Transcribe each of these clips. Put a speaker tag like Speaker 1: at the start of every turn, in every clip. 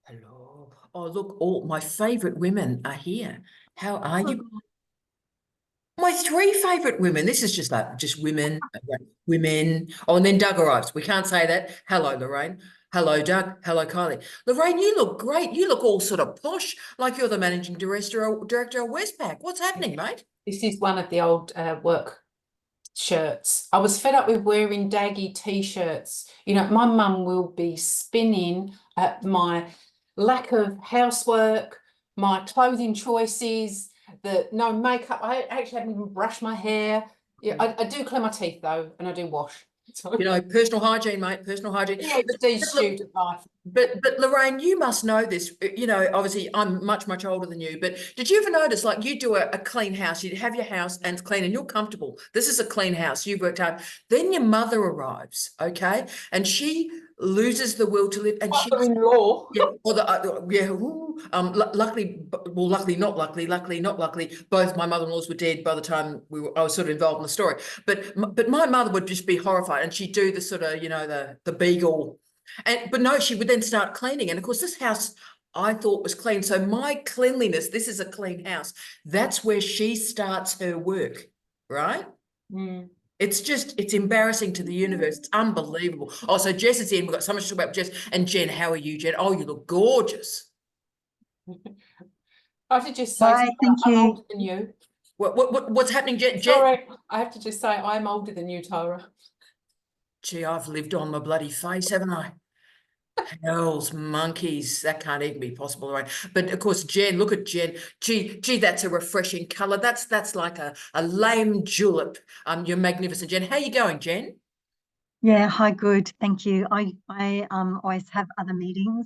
Speaker 1: Hello. Oh, look, all my favourite women are here. How are you? My three favourite women. This is just like just women, women. Oh, and then Doug arrives. We can't say that. Hello, Lorraine. Hello, Doug. Hello, Kylie. Lorraine, you look great. You look all sort of posh, like you're the managing director of Westpac. What's happening, mate?
Speaker 2: This is one of the old work shirts. I was fed up with wearing daggy t-shirts. You know, my mum will be spinning at my lack of housework, my clothing choices, the no makeup. I actually haven't even brushed my hair. Yeah, I do clean my teeth though, and I do wash. So,
Speaker 1: You know, personal hygiene, mate. Personal hygiene.
Speaker 2: PhD
Speaker 1: But look,
Speaker 2: student life.
Speaker 1: but Lorraine, you must know this. You know, obviously, I'm much older than you. But did you ever notice, like, you do a clean house, you have your house and it's clean, and you're comfortable. This is a clean house. You've worked hard. Then your mother arrives, okay, and she loses the will to live, and she
Speaker 2: Mother-in-law.
Speaker 1: yeah, or the yeah. Luckily, well, luckily not luckily. Both my mother-in-laws were dead by the time I was sort of involved in the story. But my mother would just be horrified, and she'd do the sort of the beagle, and but no, she would then start cleaning, and of course this house I thought was clean. So my cleanliness, this is a clean house. That's where she starts her work, right?
Speaker 2: Mm.
Speaker 1: It's embarrassing to the universe. It's unbelievable. Oh, so Jess is in. We've got so much to talk about Jess. And Jen, how are you, Jen? Oh, you look gorgeous.
Speaker 2: I have to just say,
Speaker 3: Hi, thank
Speaker 2: I'm
Speaker 3: you.
Speaker 2: older than you.
Speaker 1: What's happening, Jen?
Speaker 2: Sorry, I have to just say I'm older than you, Tara.
Speaker 1: Gee, I've lived on my bloody face, haven't I? Hells, monkeys. That can't even be possible, right? But of course, Jen, look at Jen. Gee, that's a refreshing colour. That's like a lame julep. You're magnificent, Jen. How you going, Jen?
Speaker 3: Yeah, hi, good. Thank you. I always have other meetings,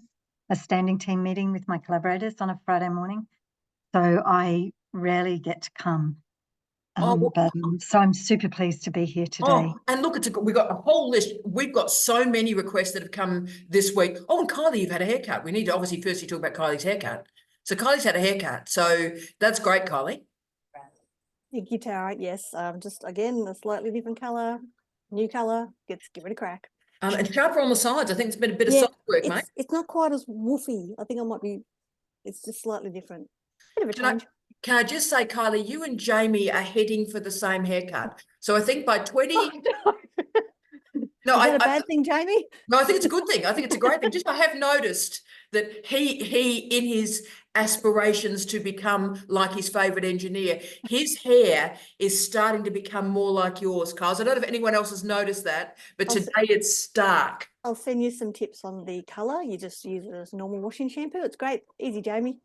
Speaker 3: a standing team meeting with my collaborators on a Friday morning. So I rarely get to come.
Speaker 1: Oh,
Speaker 3: So I'm super pleased to be here today.
Speaker 1: Oh, and look, we've got a whole list. We've got so many requests that have come this week. Oh, and Kylie, you've had a haircut. We need to obviously firstly talk about Kylie's haircut. So Kylie's had a haircut. So that's great, Kylie.
Speaker 4: Thank you, Tara. Yes, just again a slightly different colour, new colour. Let's give it a crack.
Speaker 1: And sharper on the sides. I think it's been a bit of
Speaker 4: Yeah,
Speaker 1: side work, mate.
Speaker 4: it's not quite as woofy. I think I might be. It's just slightly different. Bit of a change.
Speaker 1: Can I just say, Kylie, you and Jamie are heading for the same haircut. So I think by 20.
Speaker 4: No, is that a bad thing, Jamie?
Speaker 1: No, I think it's a good thing. I think it's a great thing. Just I have noticed that he in his aspirations to become like his favourite engineer, his hair is starting to become more like yours, Carls. I don't know if anyone else has noticed that, but today it's stark.
Speaker 4: I'll send you some tips on the colour. You just use it as normal washing shampoo. It's great. Easy, Jamie.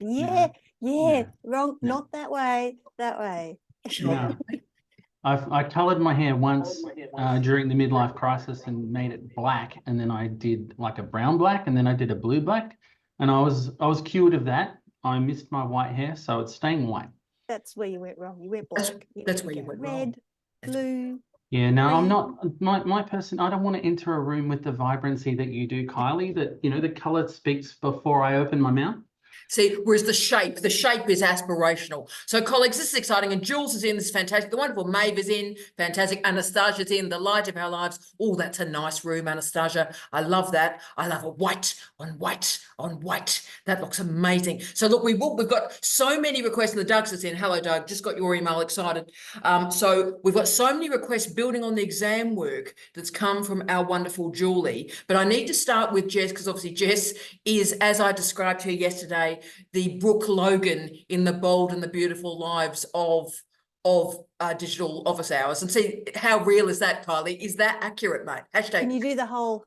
Speaker 4: Yeah. Wrong. Not that way. That way.
Speaker 5: No. I coloured my hair once during the midlife crisis and made it black, and then I did like a brown black, and then I did a blue black, and I was cured of that. I missed my white hair, so it's staying white.
Speaker 4: That's where you went wrong. You went black.
Speaker 1: That's where you went wrong.
Speaker 4: Red, blue.
Speaker 5: Yeah, no, I'm not my person. I don't want to enter a room with the vibrancy that you do, Kylie. That the colour speaks before I open my mouth.
Speaker 1: See, whereas the shape is aspirational. So, colleagues, this is exciting. And Jules is in, this is fantastic. The wonderful Maeve is in, fantastic. Anastasia's in, the light of our lives. Oh, that's a nice room, Anastasia. I love that. I love a white on white on white. That looks amazing. So, look, we've got so many requests. And the Doug's is in. Hello, Doug. Just got your email, excited. So we've got so many requests building on the exam work that's come from our wonderful Julie. But I need to start with Jess, because obviously Jess is, as I described her yesterday, the Brooke Logan in the bold and the beautiful lives of digital office hours. And see, how real is that, Kylie? Is that accurate, mate? Hashtag.
Speaker 4: Can you do the whole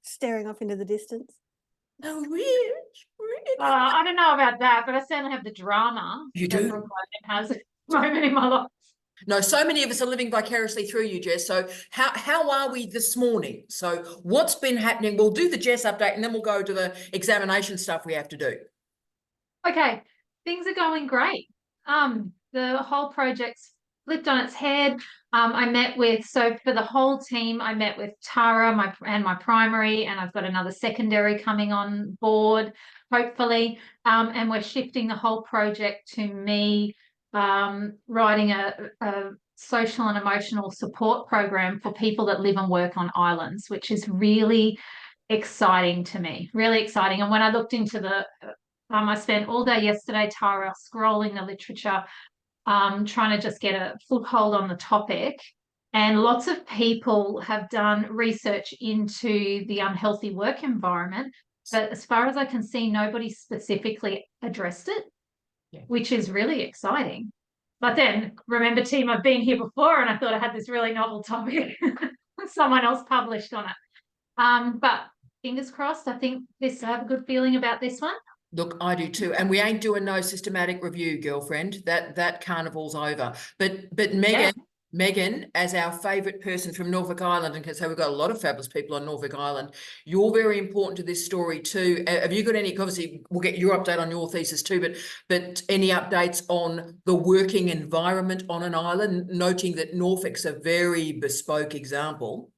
Speaker 4: staring off into the distance?
Speaker 1: No, really?
Speaker 6: I don't know about that, but I certainly have the drama.
Speaker 1: You do?
Speaker 6: Brooke Logan has a moment in my life.
Speaker 1: No, so many of us are living vicariously through you, Jess. So how are we this morning? So what's been happening? We'll do the Jess update and then we'll go to the examination stuff we have to do.
Speaker 6: Okay, things are going great. The whole project's flipped on its head. So for the whole team, I met with Tara, my primary, and I've got another secondary coming on board, hopefully. And we're shifting the whole project to me writing a social and emotional support program for people that live and work on islands, which is really exciting to me, really exciting. And when I looked into I spent all day yesterday, Tara, scrolling the literature, trying to just get a foothold on the topic. And lots of people have done research into the unhealthy work environment. But as far as I can see, nobody specifically addressed it, which is really exciting. But then, remember, team, I've been here before and I thought I had this really novel topic. Someone else published on it. But fingers crossed, I think I have a good feeling about this one.
Speaker 1: Look, I do too. And we ain't doing no systematic review, girlfriend. That carnival's over. But Megan, as our favourite person from Norfolk Island, and so we've got a lot of fabulous people on Norfolk Island, you're very important to this story too. Have you got any, obviously we'll get your update on your thesis too, but any updates on the working environment on an island, noting that Norfolk's a very bespoke example?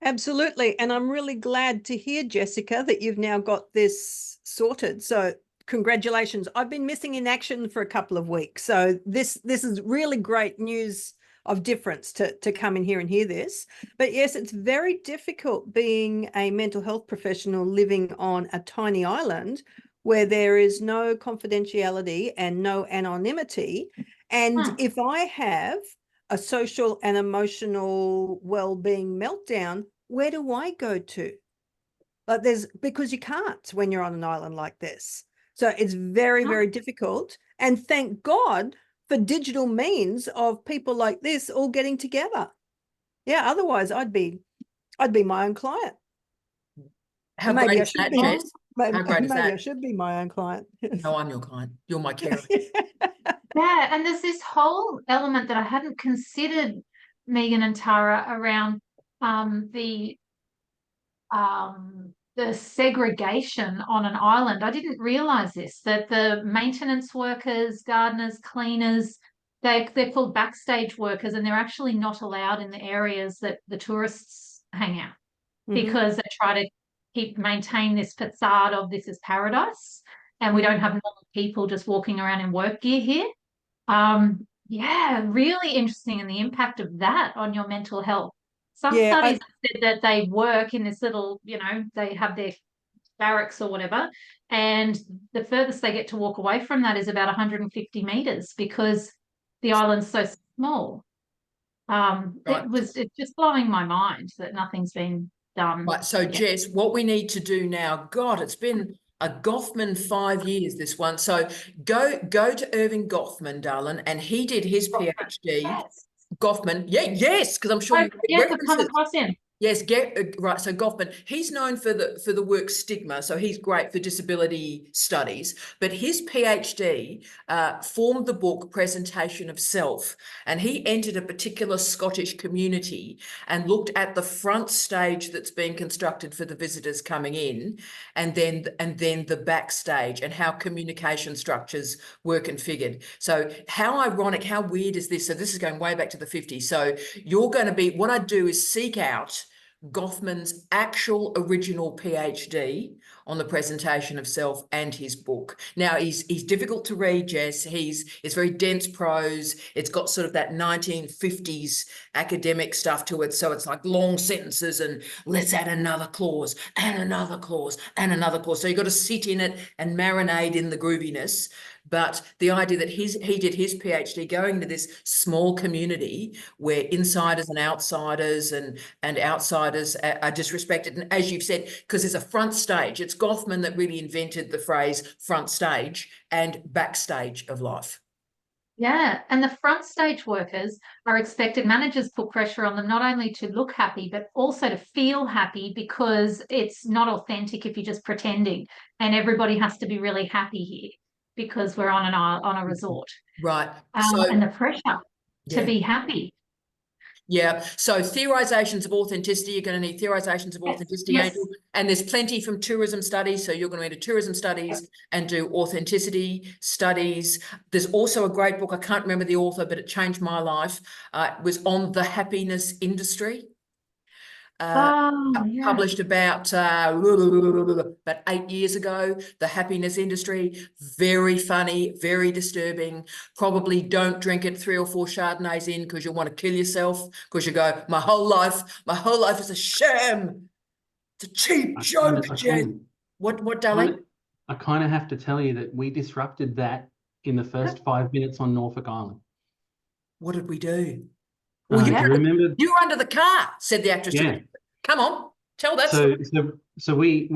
Speaker 7: Absolutely. And I'm really glad to hear, Jessica, that you've now got this sorted. So congratulations. I've been missing in action for a couple of weeks. So this is really great news of difference to come in here and hear this. But yes, it's very difficult being a mental health professional living on a tiny island where there is no confidentiality and no anonymity. And if I have a social and emotional well-being meltdown, where do I go to? Like because you can't when you're on an island like this. So it's very, very difficult. And thank God for digital means of people like this all getting together. Yeah, otherwise I'd be my own client.
Speaker 1: How great is that, Jess?
Speaker 7: Maybe,
Speaker 1: How great is that?
Speaker 7: I should be my own client.
Speaker 1: No, I'm your client. You're my carer.
Speaker 6: Yeah, and there's this whole element that I hadn't considered, Megan and Tara, around the segregation on an island. I didn't realize this, that the maintenance workers, gardeners, cleaners, they're called backstage workers, and they're actually not allowed in the areas that the tourists hang out because they try to maintain this facade of this is paradise, and we don't have normal people just walking around in work gear here. Yeah, really interesting, and the impact of that on your mental health. Some studies said that they work in this little, they have their barracks or whatever, and the furthest they get to walk away from that is about 150 meters because the island's so small. It's just blowing my mind that nothing's been done.
Speaker 1: Right, so Jess, what we need to do now, God, it's been a Goffman 5 years, this one. So go to Irving Goffman, darling, and he did his PhD.
Speaker 6: Yes.
Speaker 1: Goffman, yes, because I'm sure you
Speaker 6: yes, I've come across him.
Speaker 1: Yes, right. So Goffman, he's known for the work stigma, so he's great for disability studies. But his PhD formed the book Presentation of Self, and he entered a particular Scottish community and looked at the front stage that's being constructed for the visitors coming in, and then the backstage and how communication structures were configured. So how ironic, how weird is this? So this is going way back to the 50s. So you're going to be, what I do is seek out Goffman's actual original PhD on the Presentation of Self and his book. Now he's difficult to read, Jess. It's very dense prose. It's got sort of that 1950s academic stuff to it. So it's like long sentences and let's add another clause and another clause and another clause. So you've got to sit in it and marinate in the grooviness. But the idea that he did his PhD going to this small community where insiders and outsiders and outsiders are disrespected. And as you've said, because there's a front stage, it's Goffman that really invented the phrase front stage and backstage of life.
Speaker 6: Yeah, and the front stage workers are expected, managers put pressure on them not only to look happy, but also to feel happy, because it's not authentic if you're just pretending, and everybody has to be really happy here because we're on a resort.
Speaker 1: Right.
Speaker 6: And the pressure to be happy.
Speaker 1: Yeah. So theorizations of authenticity, you're going to need theorizations of authenticity.
Speaker 6: Yes.
Speaker 1: And there's plenty from tourism studies. So you're going to need tourism studies and do authenticity studies. There's also a great book. I can't remember the author, but it changed my life. It was on the happiness industry. Published about 8 years ago, the happiness industry. Very funny, very disturbing. Probably don't drink it 3 or 4 Chardonnays in because you want to kill yourself, because you go, my whole life is a sham. It's a cheap
Speaker 5: I
Speaker 1: joke,
Speaker 5: kinda- I
Speaker 1: Jess.
Speaker 5: kinda-
Speaker 1: What, darling?
Speaker 5: I kind of have to tell you that we disrupted that in the first 5 minutes on Norfolk Island.
Speaker 1: What did we do? Well,
Speaker 5: Do you remember?
Speaker 1: you were under the car, said the actress.
Speaker 5: Yeah.
Speaker 1: Come on, tell that story.
Speaker 5: So we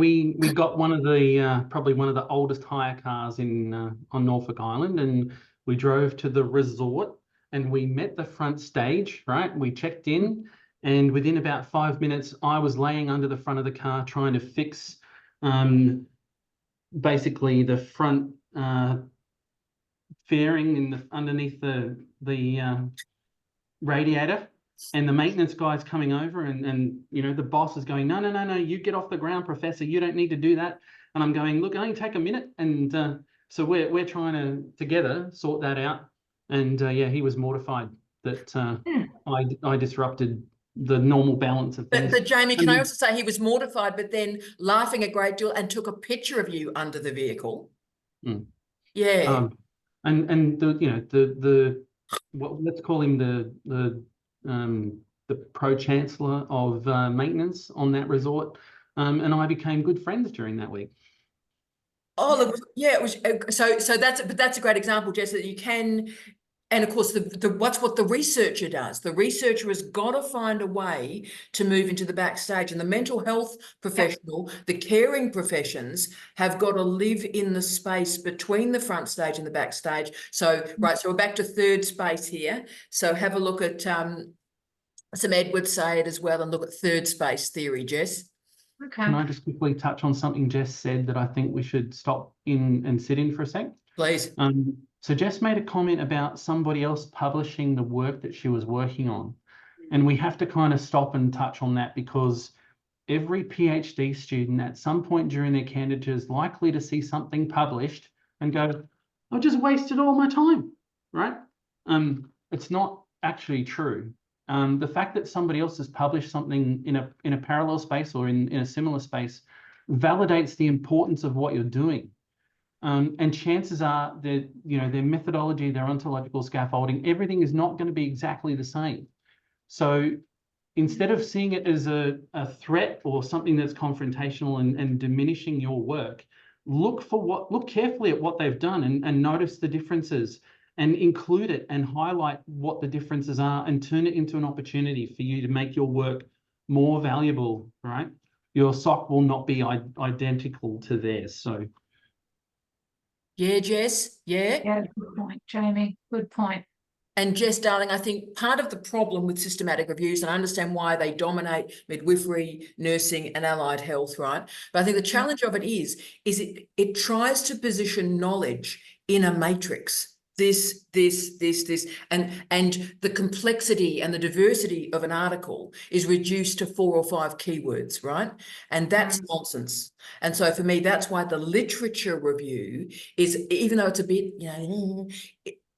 Speaker 5: got one of the probably one of the oldest hire cars in on Norfolk Island, and we drove to the resort, and we met the front stage, right? We checked in, and within about 5 minutes, I was laying under the front of the car trying to fix basically the front fairing in the underneath the radiator, and the maintenance guy's coming over, and you know, the boss is going, no, you get off the ground, professor, you don't need to do that. And I'm going, look, only take a minute. And so we're trying to together sort that out. And yeah, he was mortified that I disrupted the normal balance of things.
Speaker 1: But Jamie, can I also say he was mortified, but then laughing a great deal and took a picture of you under the vehicle. Yeah.
Speaker 5: And the, you know, the what, let's call him the pro chancellor of maintenance on that resort, and I became good friends during that week.
Speaker 1: Oh, look, yeah, it was so that's a great example, Jess, that you can. And of course, what the researcher does. The researcher has got to find a way to move into the backstage, and the mental health professional, the caring professions have got to live in the space between the front stage and the backstage. So, right, so we're back to third space here. So have a look at some Edward Said as well, and look at third space theory, Jess.
Speaker 6: Okay.
Speaker 5: Can I just quickly touch on something Jess said that I think we should stop in and sit in for a sec?
Speaker 1: Please.
Speaker 5: So Jess made a comment about somebody else publishing the work that she was working on. And we have to kind of stop and touch on that, because every PhD student at some point during their candidature is likely to see something published and go, I just wasted all my time, right? It's not actually true. The fact that somebody else has published something in a parallel space or in a similar space validates the importance of what you're doing. And chances are that, you know, their methodology, their ontological scaffolding, everything is not going to be exactly the same. So instead of seeing it as a threat or something that's confrontational and diminishing your work, look carefully at what they've done and notice the differences, and include it and highlight what the differences are, and turn it into an opportunity for you to make your work more valuable, right? Your sock will not be identical to theirs. So
Speaker 1: Yeah, Jess. Yeah.
Speaker 6: Yeah, good point, Jamie. Good point.
Speaker 1: And Jess, darling, I think part of the problem with systematic reviews, and I understand why they dominate midwifery, nursing, and allied health, right? But I think the challenge of it is it tries to position knowledge in a matrix. This, and the complexity and the diversity of an article is reduced to 4 or 5 keywords, right? And that's nonsense. And so for me, that's why the literature review is, even though it's a bit, you know,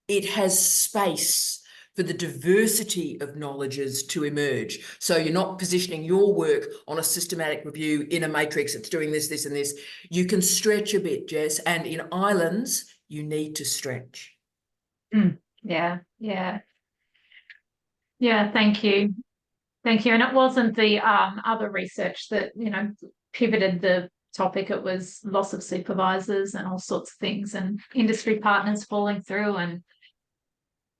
Speaker 1: it has space for the diversity of knowledges to emerge. So you're not positioning your work on a systematic review in a matrix. It's doing this, this, and this. You can stretch a bit, Jess. And in islands, you need to stretch.
Speaker 6: Yeah. Thank you. And it wasn't the other research that, you know, pivoted the topic. It was loss of supervisors and all sorts of things, and industry partners falling through and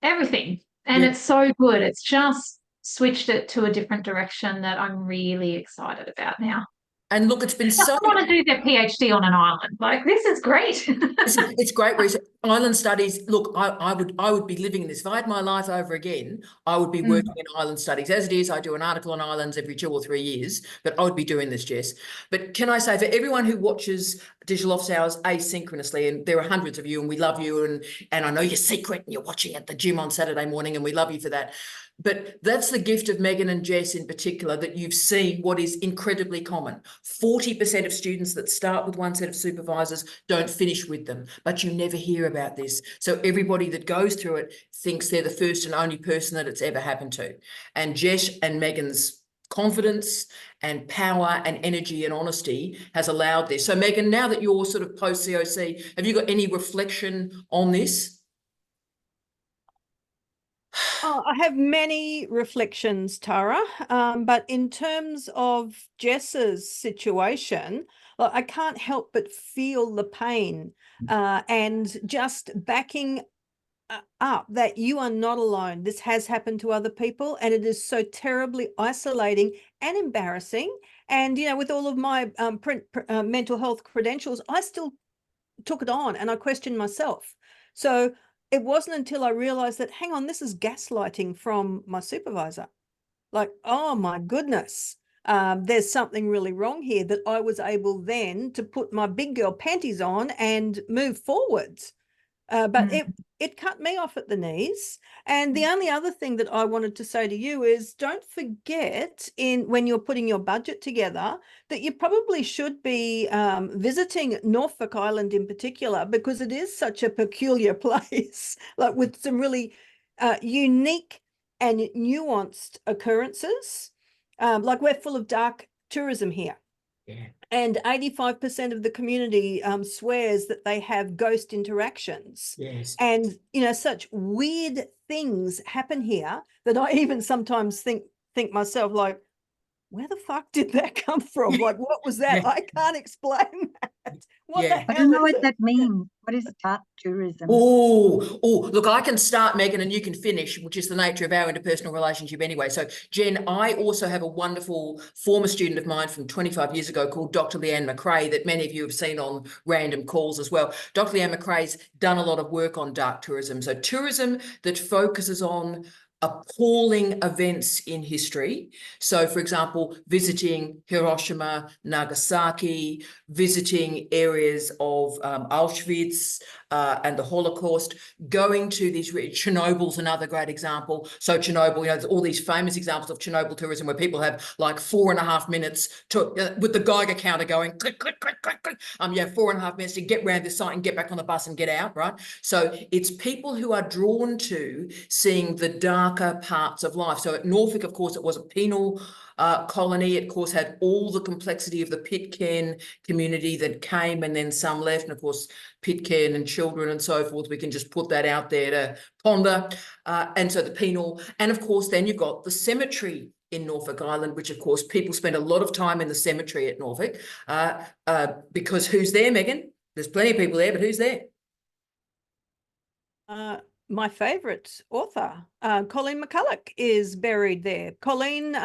Speaker 6: everything. And it's so good. It's just switched it to a different direction that I'm really excited about now.
Speaker 1: And look, it's been so.
Speaker 6: I want to do their PhD on an island. Like, this is great.
Speaker 1: It's great research. Island studies. Look, I would be living in this. If I had my life over again, I would be working in island studies. As it is, I do an article on islands every 2 or 3 years, but I would be doing this, Jess. But can I say, for everyone who watches Digital Office Hours asynchronously, and there are hundreds of you, and we love you, and I know you're secret and you're watching at the gym on Saturday morning, and we love you for that. But that's the gift of Megan and Jess in particular, that you've seen what is incredibly common. 40% of students that start with one set of supervisors don't finish with them, but you never hear about this. So everybody that goes through it thinks they're the first and only person that it's ever happened to. And Jess and Megan's confidence and power and energy and honesty has allowed this. So Megan, now that you're sort of post-COC, have you got any reflection on this?
Speaker 7: Oh, I have many reflections, Tara. But in terms of Jess's situation, well, I can't help but feel the pain and just backing up that you are not alone. This has happened to other people, and it is so terribly isolating and embarrassing. And, you know, with all of my mental health credentials, I still took it on and I questioned myself. So it wasn't until I realized that, hang on, this is gaslighting from my supervisor. Like, oh my goodness, there's something really wrong here, that I was able then to put my big girl panties on and move forwards. But it cut me off at the knees. And the only other thing that I wanted to say to you is, don't forget, when you're putting your budget together, that you probably should be visiting Norfolk Island in particular, because it is such a peculiar place, like with some really unique and nuanced occurrences. Like, we're full of dark tourism here.
Speaker 1: Yeah.
Speaker 7: And 85% of the community swears that they have ghost interactions.
Speaker 1: Yes.
Speaker 7: And, you know, such weird things happen here that I even sometimes think myself, like, where the fuck did that come from? Like, what was that?
Speaker 1: Yeah.
Speaker 7: I can't explain that. What
Speaker 1: Yeah.
Speaker 7: the
Speaker 3: I don't know
Speaker 7: hell is
Speaker 3: what
Speaker 7: it?
Speaker 3: that means. What is dark tourism?
Speaker 1: Oh, look, I can start, Megan, and you can finish, which is the nature of our interpersonal relationship anyway. So, Jen, I also have a wonderful former student of mine from 25 years ago called Dr. Leanne McRae that many of you have seen on random calls as well. Dr. Leanne McRae's done a lot of work on dark tourism. So tourism that focuses on appalling events in history. So, for example, visiting Hiroshima, Nagasaki, visiting areas of Auschwitz and the Holocaust, going to these, Chernobyl's another great example. So Chernobyl, you know, there's all these famous examples of Chernobyl tourism where people have like 4.5 minutes to with the Geiger counter going click, click, click, click, click. You have 4.5 minutes to get around this site and get back on the bus and get out, right? So it's people who are drawn to seeing the darker parts of life. So at Norfolk, of course, it was a penal colony. It, of course, had all the complexity of the Pitcairn community that came and then some left. And, of course, Pitcairn and children and so forth, we can just put that out there to ponder. And so the penal. And, of course, then you've got the cemetery in Norfolk Island, which, of course, people spend a lot of time in the cemetery at Norfolk because who's there, Megan? There's plenty of people there, but who's there?
Speaker 7: My favourite author, Colleen McCulloch, is buried there. Colleen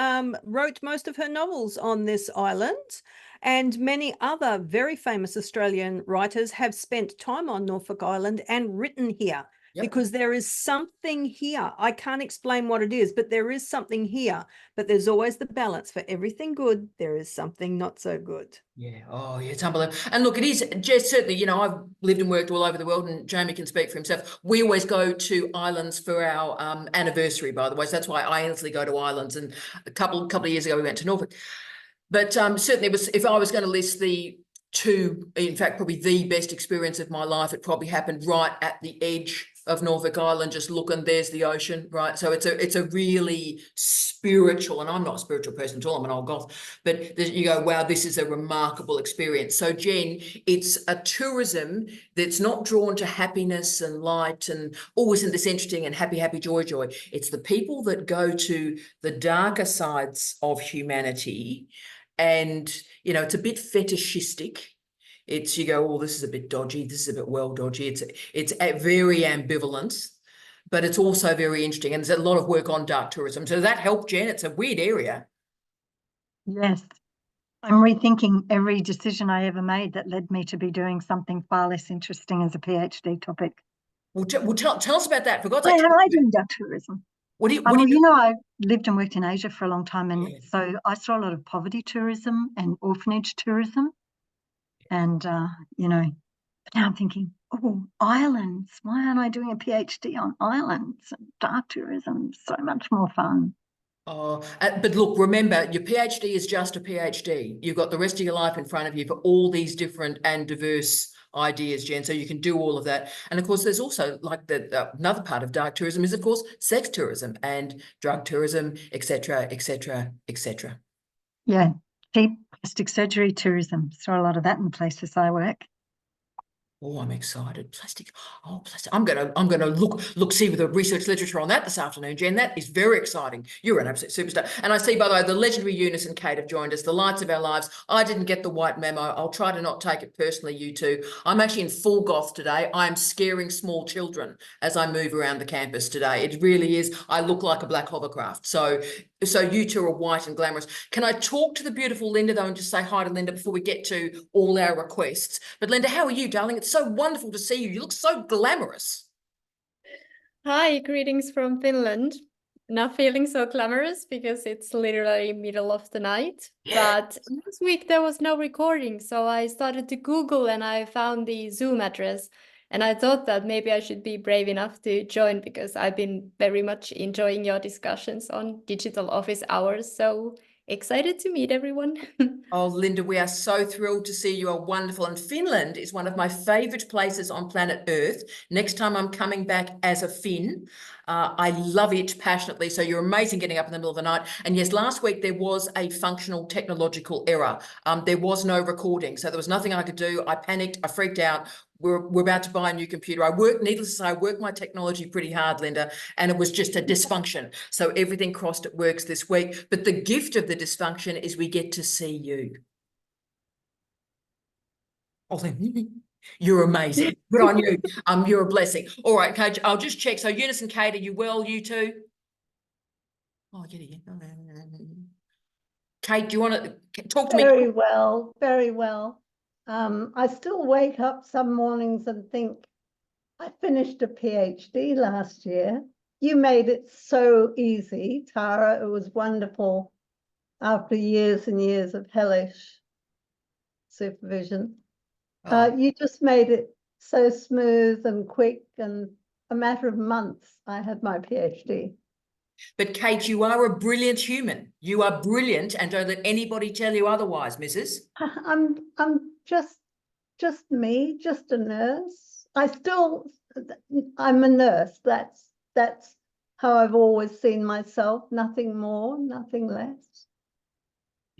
Speaker 7: wrote most of her novels on this island, and many other very famous Australian writers have spent time on Norfolk Island and written here. Yep. Because there is something here. I can't explain what it is, but there is something here. But there's always the balance. For everything good, there is something not so good.
Speaker 1: Yeah. Oh, yeah, it's unbelievable. And look, it is, Jess, certainly, you know, I've lived and worked all over the world, and Jamie can speak for himself. We always go to islands for our anniversary, by the way. So that's why I endlessly go to islands. And a couple of years ago, we went to Norfolk. But certainly, it was, if I was going to list the two, in fact, probably the best experience of my life, it probably happened right at the edge of Norfolk Island. Just look, and there's the ocean, right? So it's a really spiritual, and I'm not a spiritual person at all, I'm an old goth, but you go, wow, this is a remarkable experience. So Jen, it's a tourism that's not drawn to happiness and light and, oh, isn't this interesting, and happy, happy, joy, joy. It's the people that go to the darker sides of humanity. And, you know, it's a bit fetishistic. It's, you go, oh, this is a bit dodgy. This is a bit well dodgy. It's very ambivalent, but it's also very interesting. And there's a lot of work on dark tourism. So does that help, Jen? It's a weird area.
Speaker 3: Yes. I'm rethinking every decision I ever made that led me to be doing something far less interesting as a PhD topic.
Speaker 1: Well, tell us about that. For God's
Speaker 3: Why
Speaker 1: sake.
Speaker 3: am I doing dark tourism?
Speaker 1: What do you do?
Speaker 3: You know, I lived and worked in Asia for a long time, and
Speaker 1: Yeah.
Speaker 3: so I saw a lot of poverty tourism and orphanage tourism. And, you know, now I'm thinking, oh, islands. Why aren't I doing a PhD on islands? And dark tourism, so much more fun.
Speaker 1: Oh, but look, remember, your PhD is just a PhD. You've got the rest of your life in front of you for all these different and diverse ideas, Jen, so you can do all of that. And of course, there's also, like, another part of dark tourism is, of course, sex tourism and drug tourism, etc., etc., etc.
Speaker 3: Yeah, cheap plastic surgery tourism. Saw a lot of that in places I work.
Speaker 1: Oh, I'm excited. Plastic. Oh, plastic. I'm gonna look see the research literature on that this afternoon, Jen. That is very exciting. You're an absolute superstar. And I see, by the way, the legendary Eunice and Kate have joined us. The lights of our lives. I didn't get the white memo. I'll try to not take it personally, you two. I'm actually in full goth today. I'm scaring small children as I move around the campus today. It really is. I look like a black hovercraft. So you two are white and glamorous. Can I talk to the beautiful Linda, though, and just say hi to Linda before we get to all our requests? But Linda, how are you, darling? It's so wonderful to see you. You look so glamorous.
Speaker 8: Hi, greetings from Finland. Not feeling so glamorous because it's literally middle of the night. But last week there was no recording, so I started to Google and I found the Zoom address. And I thought that maybe I should be brave enough to join because I've been very much enjoying your discussions on digital office hours. So excited to meet everyone.
Speaker 1: Oh, Linda, we are so thrilled to see you. You are wonderful. And Finland is one of my favourite places on planet Earth. Next time I'm coming back as a Finn. I love it passionately. So you're amazing getting up in the middle of the night. And yes, last week there was a functional technological error. There was no recording. So there was nothing I could do. I panicked. I freaked out. We're about to buy a new computer. Needless to say, I worked my technology pretty hard, Linda, and it was just a dysfunction. So everything crossed, it works this week. But the gift of the dysfunction is we get to see you. Oh, you're amazing. Good on you. You're a blessing. All right, Kate, I'll just check. So Eunice and Kate, are you well, you two? Oh, yeah. Kate, do you want to talk to me?
Speaker 3: Very well, very well. I still wake up some mornings and think, I finished a PhD last year. You made it so easy, Tara. It was wonderful after years and years of hellish supervision. You just made it so smooth and quick, and a matter of months, I had my PhD.
Speaker 1: But Kate, you are a brilliant human. You are brilliant, and don't let anybody tell you otherwise, Mrs.
Speaker 3: I'm just me, just a nurse. I'm a nurse. That's how I've always seen myself. Nothing more, nothing less.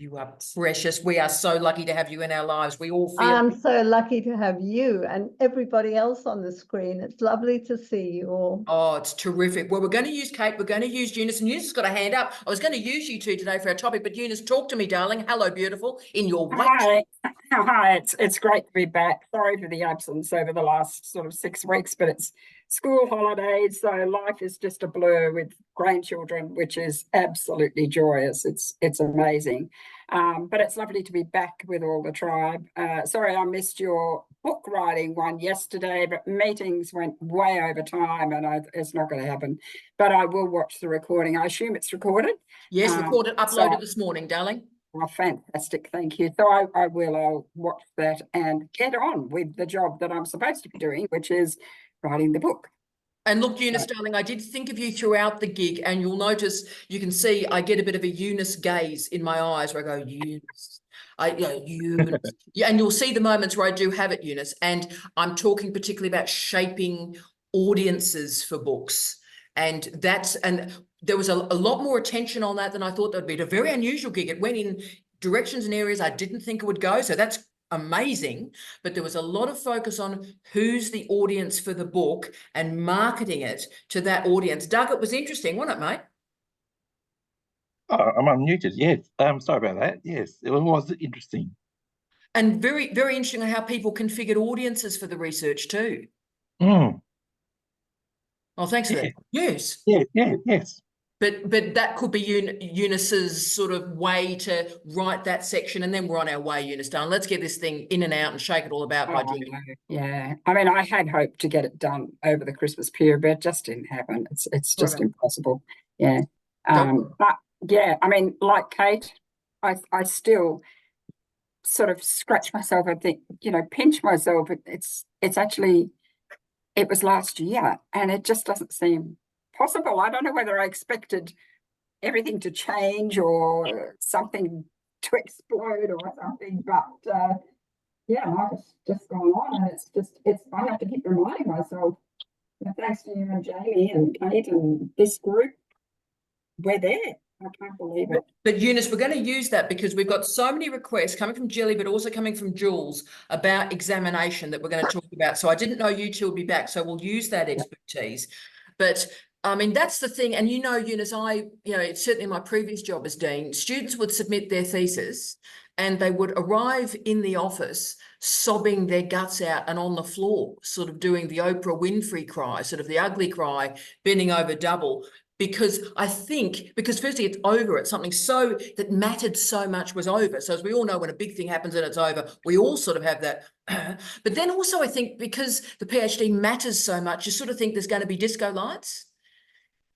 Speaker 1: You are precious. We are so lucky to have you in our lives. We all feel.
Speaker 3: I'm so lucky to have you and everybody else on the screen. It's lovely to see you all.
Speaker 1: Oh, it's terrific. Well, we're going to use Kate. We're going to use Eunice. And Eunice has got a hand up. I was going to use you two today for our topic, but Eunice, talk to me, darling. Hello, beautiful. In your white.
Speaker 9: Hi. It's great to be back. Sorry for the absence over the last sort of 6 weeks, but it's school holidays, so life is just a blur with grandchildren, which is absolutely joyous. It's amazing. But it's lovely to be back with all the tribe. Sorry, I missed your book writing one yesterday, but meetings went way over time and it's not going to happen. But I will watch the recording. I assume it's recorded?
Speaker 1: Yes, recorded, uploaded this morning, darling.
Speaker 9: Oh, fantastic. Thank you. So I'll watch that and get on with the job that I'm supposed to be doing, which is writing the book.
Speaker 1: And look, Eunice, darling, I did think of you throughout the gig, and you'll notice, you can see I get a bit of a Eunice gaze in my eyes where I go, Eunice. Eunice. Yeah, and you'll see the moments where I do have it, Eunice. And I'm talking particularly about shaping audiences for books. And there was a lot more attention on that than I thought there'd be. A very unusual gig. It went in directions and areas I didn't think it would go. So that's amazing, but there was a lot of focus on who's the audience for the book and marketing it to that audience. Doug, it was interesting, wasn't it, mate?
Speaker 10: Oh, I'm unmuted. Yes. Sorry about that. Yes, it was interesting.
Speaker 1: And very, very interesting on how people configured audiences for the research too.
Speaker 10: Mm.
Speaker 1: Oh, thanks for that. Yes.
Speaker 10: Yes.
Speaker 1: But that could be Eunice's sort of way to write that section, and then we're on our way, Eunice, darling. Let's get this thing in and out and shake it all about by June.
Speaker 9: Yeah, I mean, I had hoped to get it done over the Christmas period, but it just didn't happen. It's just impossible. Yeah. But yeah, I mean, like Kate, I still sort of scratch myself and think, pinch myself. It's actually, it was last year, and it just doesn't seem possible. I don't know whether I expected everything to change or something to explode or something, but yeah, life's just gone on, and it's I have to keep reminding myself, thanks to you and Jamie and Kate and this group, we're there. I can't believe it.
Speaker 1: But Eunice, we're going to use that because we've got so many requests coming from Jilly, but also coming from Jules about examination that we're going to talk about. So I didn't know you two would be back, so we'll use that expertise. But I mean, that's the thing. And Eunice, it's certainly my previous job as dean, students would submit their thesis and they would arrive in the office sobbing their guts out and on the floor, sort of doing the Oprah Winfrey cry, sort of the ugly cry, bending over double. Because firstly, it's over. It's something so that mattered so much was over. So as we all know, when a big thing happens and it's over, we all sort of have that. But then also I think because the PhD matters so much, you sort of think there's going to be disco lights.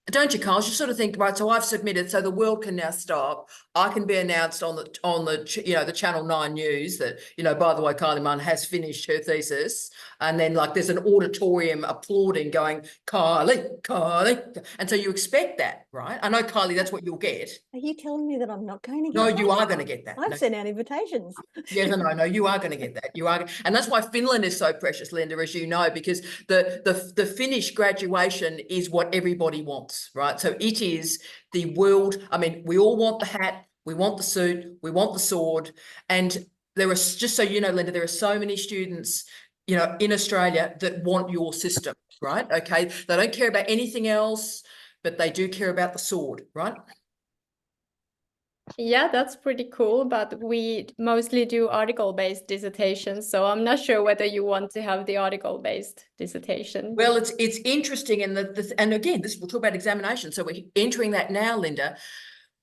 Speaker 1: Don't you, Carl? You sort of think, right, so I've submitted, so the world can now stop. I can be announced on the Channel 9 news that, by the way, Kylie Munn has finished her thesis. And then there's an auditorium applauding going, Kylie. And so you expect that, right? I know, Kylie, that's what you'll get.
Speaker 4: Are you telling me that I'm not going to get
Speaker 1: No,
Speaker 4: that?
Speaker 1: you are going to get that.
Speaker 4: I've sent out invitations.
Speaker 1: Yeah, no, you are going to get that. You are, and that's why Finland is so precious, Linda, as you know, because the Finnish graduation is what everybody wants, right? So it is the world. I mean, we all want the hat, we want the suit, we want the sword, and there are, just so you know, Linda, there are so many students, in Australia that want your system, right? Okay, they don't care about anything else, but they do care about the sword, right?
Speaker 8: Yeah, that's pretty cool, but we mostly do article-based dissertations, so I'm not sure whether you want to have the article-based dissertation.
Speaker 1: Well, it's interesting, and and again, we'll talk about examination. So we're entering that now, Linda.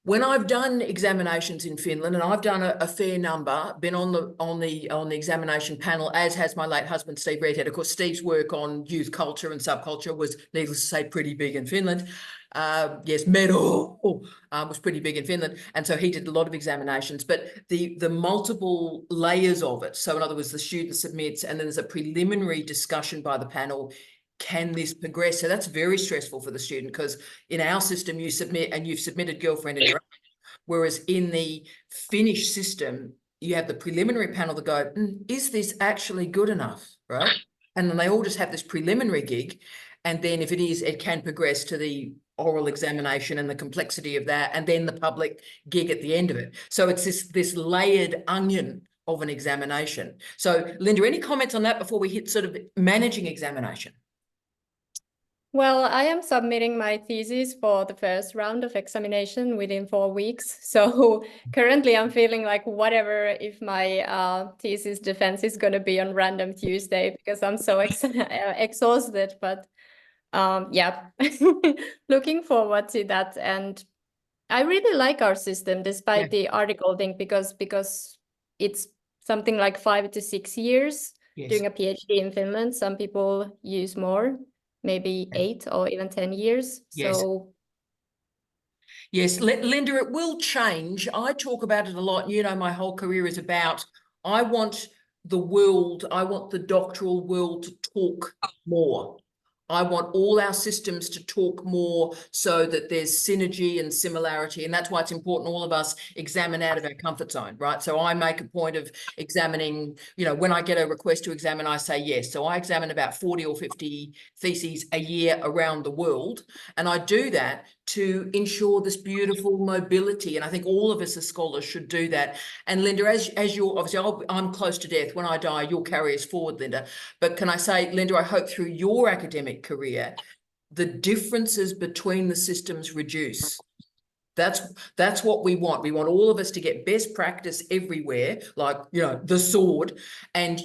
Speaker 1: When I've done examinations in Finland, and I've done a fair number, been on the examination panel, as has my late husband Steve Redhead. Of course, Steve's work on youth culture and subculture was, needless to say, pretty big in Finland. Yes, medal was pretty big in Finland, and so he did a lot of examinations. But the multiple layers of it. So in other words, the student submits, and then there's a preliminary discussion by the panel. Can this progress? So that's very stressful for the student, because in our system you submit and you've submitted girlfriend and your own, whereas in the Finnish system you have the preliminary panel that go, is this actually good enough, right? And then they all just have this preliminary gig, and then if it is, it can progress to the oral examination and the complexity of that, and then the public gig at the end of it. So it's this layered onion of an examination. So Linda, any comments on that before we hit sort of managing examination?
Speaker 8: Well, I am submitting my thesis for the first round of examination within 4 weeks. So currently I'm feeling like whatever if my thesis defense is going to be on random Tuesday, because I'm so exhausted. But yeah, looking forward to that. And I really like our system, despite the article thing, because it's something like 5 to 6 years doing a PhD in Finland. Some people use more. Maybe 8 or even 10 years.
Speaker 1: Yes.
Speaker 8: So
Speaker 1: yes, Linda, it will change. I talk about it a lot. My whole career is about, I want the doctoral world to talk more. I want all our systems to talk more so that there's synergy and similarity. And that's why it's important all of us examine out of our comfort zone, right? So I make a point of examining, when I get a request to examine, I say yes. So I examine about 40 or 50 theses a year around the world. And I do that to ensure this beautiful mobility. And I think all of us as scholars should do that. And Linda, as you're, obviously, I'm close to death. When I die, you'll carry us forward, Linda. But can I say, Linda, I hope through your academic career, the differences between the systems reduce. That's what we want. We want all of us to get best practice everywhere, like, the sword. And,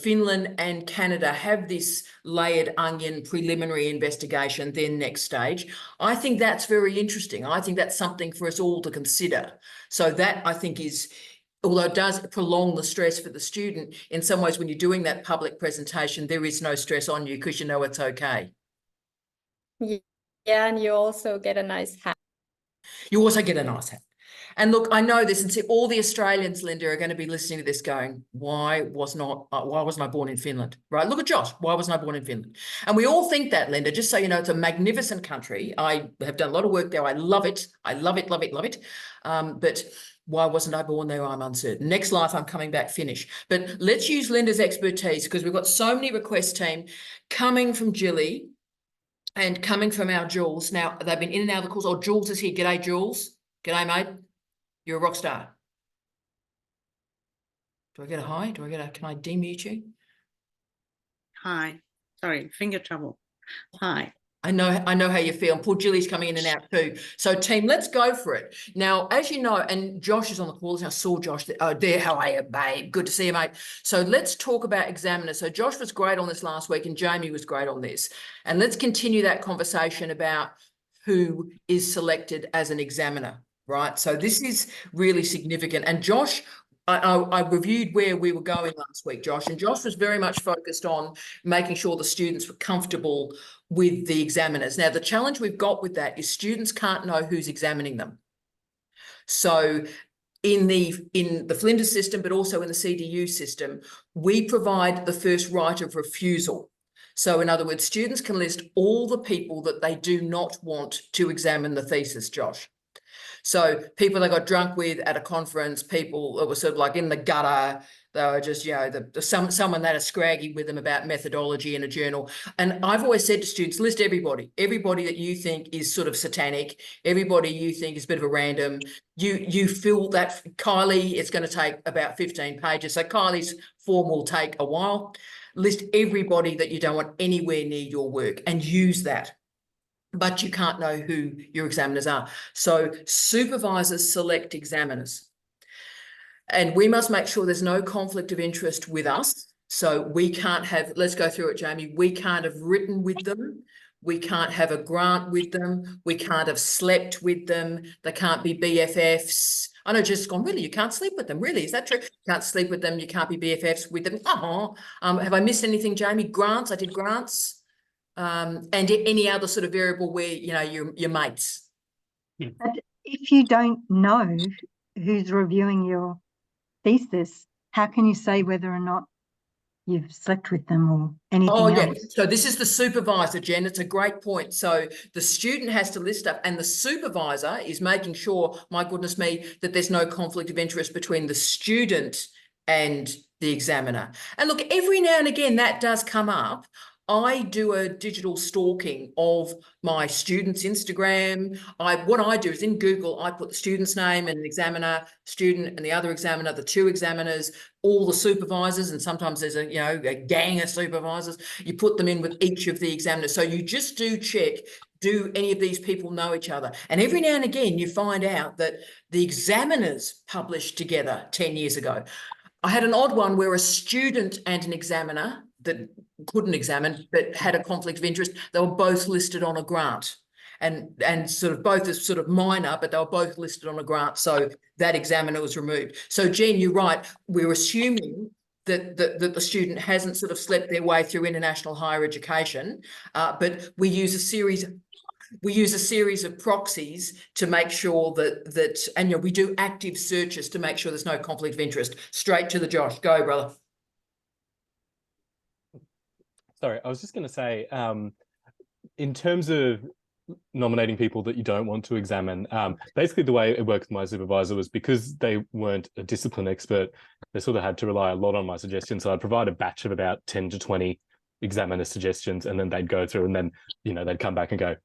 Speaker 1: Finland and Canada have this layered onion preliminary investigation, then next stage. I think that's very interesting. I think that's something for us all to consider. So that, I think, is, although it does prolong the stress for the student, in some ways, when you're doing that public presentation, there is no stress on you because it's okay.
Speaker 8: Yeah, and you also get a nice hat.
Speaker 1: You also get a nice hat. And look, I know this, and see, all the Australians, Linda, are going to be listening to this going, why wasn't I born in Finland? Right? Look at Josh. Why wasn't I born in Finland? And we all think that, Linda, just so you know, it's a magnificent country. I have done a lot of work there. I love it. I love it, love it, love it. But why wasn't I born there? I'm uncertain. Next life, I'm coming back Finnish. But let's use Linda's expertise, because we've got so many requests, team, coming from Jilly and coming from our Jules. Now, they've been in and out of the course. Oh, Jules is here. G'day, Jules. G'day, mate. You're a rock star. Do I get a hi? Can I demute you?
Speaker 11: Hi. Sorry, finger trouble. Hi.
Speaker 1: I know how you feel. And poor Julie's coming in and out too. So team, let's go for it. Now, as you know, and Josh is on the call. I saw Josh there. Oh, there. How are you, babe? Good to see you, mate. So let's talk about examiners. So Josh was great on this last week and Jamie was great on this. And let's continue that conversation about who is selected as an examiner, right? So this is really significant. And Josh, I reviewed where we were going last week, Josh, and Josh was very much focused on making sure the students were comfortable with the examiners. Now, the challenge we've got with that is students can't know who's examining them. So in the Flinders system, but also in the CDU system, we provide the first right of refusal. So in other words, students can list all the people that they do not want to examine the thesis, Josh. So people they got drunk with at a conference, people that were sort of like in the gutter, they were just, you know, someone that is scraggy with them about methodology in a journal. And I've always said to students, list everybody that you think is sort of satanic, everybody you think is a bit of a random. You feel that Kylie, it's going to take about 15 pages. So Kylie's form will take a while. List everybody that you don't want anywhere near your work and use that. But you can't know who your examiners are. So supervisors select examiners. And we must make sure there's no conflict of interest with us. So we can't have, let's go through it, Jamie. We can't have written with them. We can't have a grant with them. We can't have slept with them. They can't be BFFs. I know Jess has gone, really, you can't sleep with them. Really, is that true? You can't sleep with them. You can't be BFFs with them. Have I missed anything, Jamie? Grants, I did grants. And any other sort of variable where, you know, your mates.
Speaker 3: But if you don't know who's reviewing your thesis, how can you say whether or not you've slept with them or anything else?
Speaker 1: So this is the supervisor, Jen. It's a great point. So the student has to list up and the supervisor is making sure, my goodness me, that there's no conflict of interest between the student and the examiner. And look, every now and again that does come up. I do a digital stalking of my students' Instagram. What I do is in Google, I put the student's name and an examiner, student and the other examiner, the two examiners, all the supervisors, and sometimes there's a gang of supervisors. You put them in with each of the examiners. So you just do check, do any of these people know each other? And every now and again, you find out that the examiners published together 10 years ago. I had an odd one where a student and an examiner that couldn't examine but had a conflict of interest, they were both listed on a grant and sort of both as sort of minor, but they were both listed on a grant. So that examiner was removed. So Jean, you're right. We're assuming that the student hasn't sort of slept their way through international higher education, but we use a series of proxies to make sure and we do active searches to make sure there's no conflict of interest. Straight to the Josh. Go, brother.
Speaker 12: Sorry, I was just going to say, in terms of nominating people that you don't want to examine, basically the way it worked with my supervisor was because they weren't a discipline expert, they sort of had to rely a lot on my suggestions. So I'd provide a batch of about 10 to 20 examiner suggestions, and then they'd go through and then, they'd come back and go,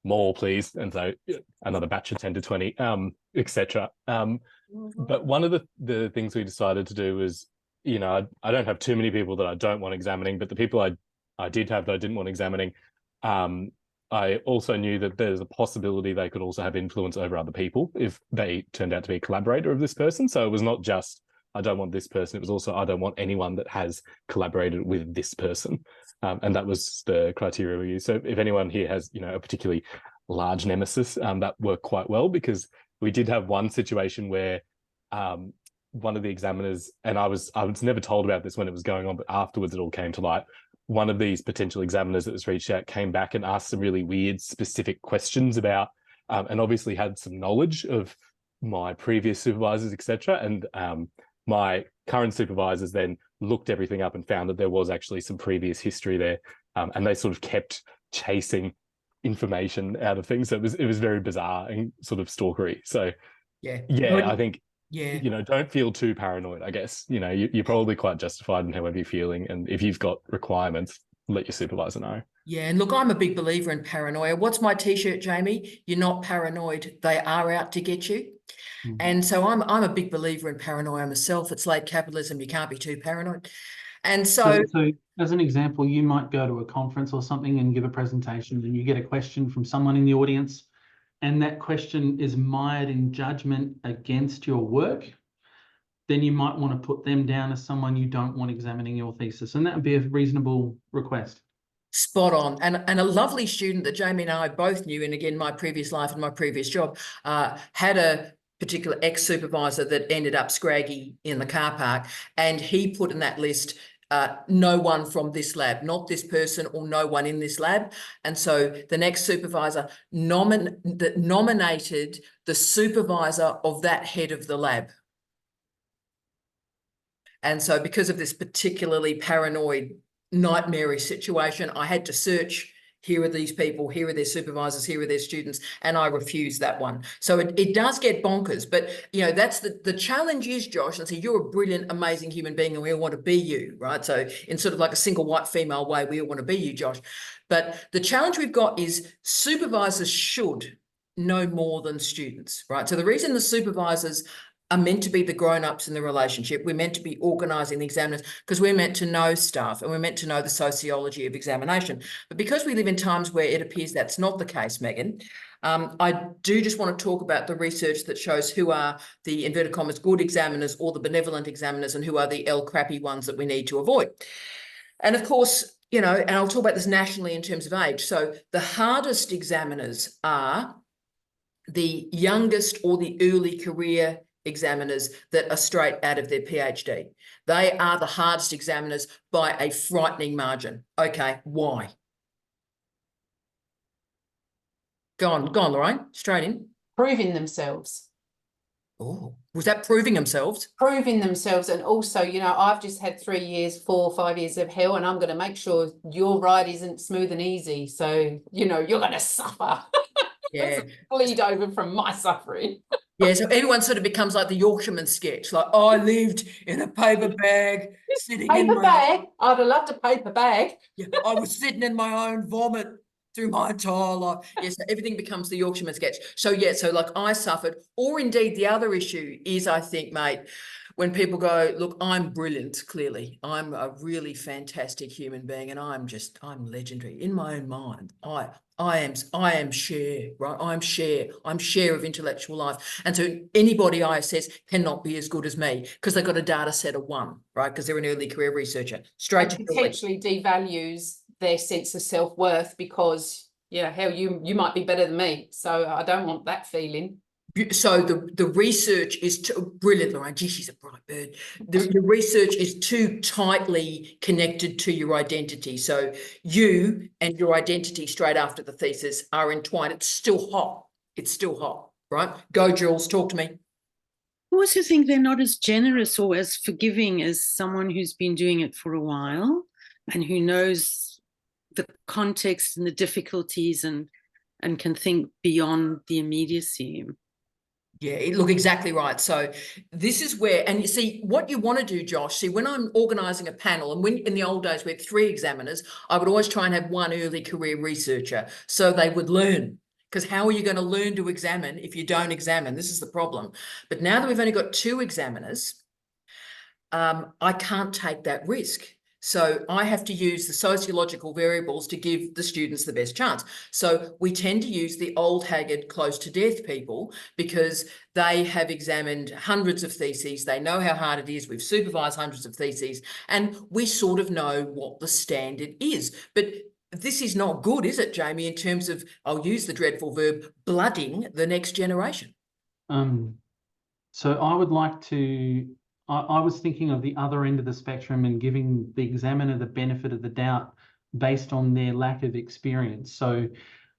Speaker 12: more, please. And so another batch of 10 to 20, etc. But one of the things we decided to do was, I don't have too many people that I don't want examining, but the people I did have that I didn't want examining, I also knew that there's a possibility they could also have influence over other people if they turned out to be a collaborator of this person. So it was not just, I don't want this person, it was also, I don't want anyone that has collaborated with this person. And that was the criteria we used. So if anyone here has, a particularly large nemesis, that worked quite well, because we did have one situation where one of the examiners, and I was never told about this when it was going on, but afterwards it all came to light. One of these potential examiners that was reached out came back and asked some really weird, specific questions about, and obviously had some knowledge of my previous supervisors, etc. And my current supervisors then looked everything up and found that there was actually some previous history there, and they sort of kept chasing information out of things. So it was very bizarre and sort of stalkery. So I think don't feel too paranoid, I guess. You're probably quite justified in however you're feeling, and if you've got requirements, let your supervisor know.
Speaker 1: Yeah, and look, I'm a big believer in paranoia. What's my t-shirt, Jamie? You're not paranoid. They are out to get you. And so I'm a big believer in paranoia myself. It's late capitalism. You can't be too paranoid. And so
Speaker 5: as an example, you might go to a conference or something and give a presentation, and you get a question from someone in the audience, and that question is mired in judgment against your work. Then you might want to put them down as someone you don't want examining your thesis, and that would be a reasonable request.
Speaker 1: spot on. And a lovely student that Jamie and I both knew, and again, my previous life and my previous job, had a particular ex-supervisor that ended up scraggy in the car park, and he put in that list, no one from this lab, not this person or no one in this lab. And so the next supervisor nominated the supervisor of that head of the lab. And so because of this particularly paranoid, nightmarish situation, I had to search, here are these people, here are their supervisors, here are their students, and I refused that one. So it does get bonkers, but you know, that's the challenge is, Josh, and so you're a brilliant, amazing human being, and we all want to be you, right? So in sort of like a single white female way, we all want to be you, Josh. But the challenge we've got is supervisors should know more than students, right? So the reason the supervisors are meant to be the grown-ups in the relationship, we're meant to be organising the examiners, because we're meant to know stuff and we're meant to know the sociology of examination. But because we live in times where it appears that's not the case, Megan, I do just want to talk about the research that shows who are the, inverted commas, good examiners or the benevolent examiners, and who are the crappy ones that we need to avoid. And of course, you know, and I'll talk about this nationally in terms of age. So the hardest examiners are the youngest or the early career examiners that are straight out of their PhD. They are the hardest examiners by a frightening margin. Okay, why? Go on, Lorraine, straight in.
Speaker 2: Proving themselves.
Speaker 1: Oh, was that proving themselves?
Speaker 2: Proving themselves. And also, you know, I've just had 3 years, 4 or 5 years of hell, and I'm going to make sure your ride isn't smooth and easy. So, you know, you're going to suffer.
Speaker 1: Yeah.
Speaker 2: Bleed over from my suffering.
Speaker 1: Yeah, so everyone sort of becomes like the Yorkshireman sketch, like, oh, I lived in a paper bag, sitting in
Speaker 2: Paper bag? I'd have loved a paper bag.
Speaker 1: Yeah, I was sitting in my own vomit through my entire life. Yes, so everything becomes the Yorkshireman sketch. So yeah, so like I suffered, or indeed the other issue is, I think, mate, when people go, look, I'm brilliant, clearly. I'm a really fantastic human being, and I'm legendary in my own mind. I am share, right? I'm share of intellectual life. And so anybody I assess cannot be as good as me because they've got a data set of one, right? Because they're an early career researcher. Straight to
Speaker 2: potentially devalues their sense of self-worth because, yeah, hell, you might be better than me. So I don't want that feeling.
Speaker 1: So the research is brilliant, Lorraine. Gee, she's a bright bird. The research is too tightly connected to your identity. So you and your identity straight after the thesis are entwined. It's still hot. It's still hot, right? Go, Jules, talk to me.
Speaker 11: I also think they're not as generous or as forgiving as someone who's been doing it for a while and who knows the context and the difficulties and can think beyond the immediacy.
Speaker 1: Yeah, look, exactly right. So this is where, and you see what you want to do, Josh, see when I'm organising a panel, and when in the old days we had 3 examiners, I would always try and have one early career researcher so they would learn. Because how are you going to learn to examine if you don't examine? This is the problem. But now that we've only got 2 examiners, I can't take that risk. So I have to use the sociological variables to give the students the best chance. So we tend to use the old, haggard, close to death people because they have examined hundreds of theses. They know how hard it is. We've supervised hundreds of theses, and we sort of know what the standard is. But this is not good, is it, Jamie, in terms of, I'll use the dreadful verb, blooding the next generation?
Speaker 5: So I would like to... I was thinking of the other end of the spectrum and giving the examiner the benefit of the doubt based on their lack of experience. So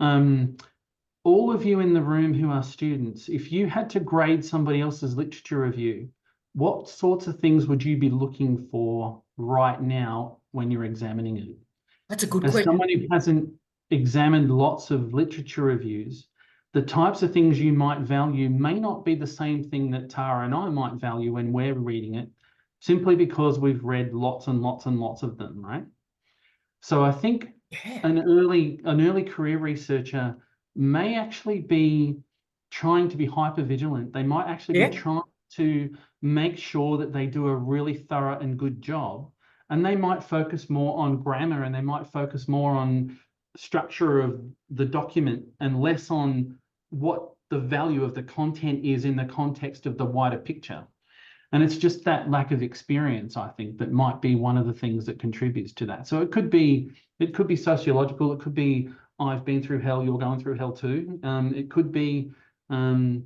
Speaker 5: all of you in the room who are students, if you had to grade somebody else's literature review, what sorts of things would you be looking for right now when you're examining it?
Speaker 1: That's a good
Speaker 5: As
Speaker 1: question.
Speaker 5: someone who hasn't examined lots of literature reviews, the types of things you might value may not be the same thing that Tara and I might value when we're reading it, simply because we've read lots and lots and lots of them, right? So I think an early career researcher may actually be trying to be hyper vigilant. They might actually be trying to make sure that they do a really thorough and good job. And they might focus more on grammar, and they might focus more on structure of the document and less on what the value of the content is in the context of the wider picture. And it's just that lack of experience, I think, that might be one of the things that contributes to that. So it could be sociological. It could be, I've been through hell, you're going through hell too. It could be, I'm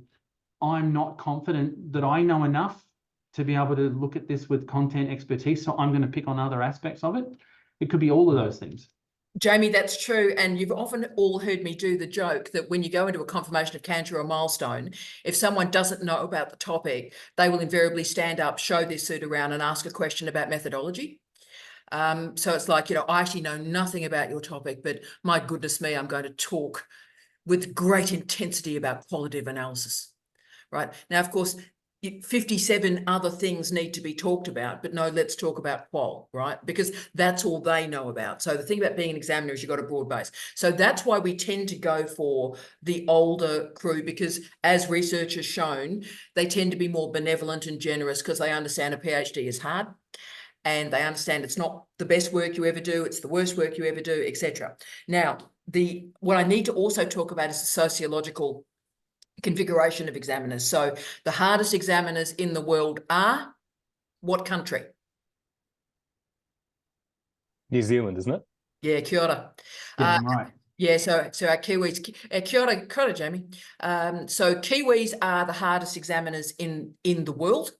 Speaker 5: not confident that I know enough to be able to look at this with content expertise, so I'm going to pick on other aspects of it. It could be all of those things.
Speaker 1: Jamie, that's true. And you've often all heard me do the joke that when you go into a confirmation of cancer or milestone, if someone doesn't know about the topic, they will invariably stand up, show their suit around and ask a question about methodology. So it's like, I actually know nothing about your topic, but my goodness me, I'm going to talk with great intensity about qualitative analysis, right? Now, of course, 57 other things need to be talked about, but no, let's talk about qual, right? Because that's all they know about. So the thing about being an examiner is you've got a broad base. So that's why we tend to go for the older crew, because as research has shown, they tend to be more benevolent and generous because they understand a PhD is hard and they understand it's not the best work you ever do, it's the worst work you ever do, etc. Now, what I need to also talk about is the sociological configuration of examiners. So the hardest examiners in the world are what country?
Speaker 12: New Zealand, isn't it?
Speaker 1: Yeah, kia ora.
Speaker 5: Yeah, right.
Speaker 1: Yeah, so our Kiwis, kia ora, Jamie. So Kiwis are the hardest examiners in the world.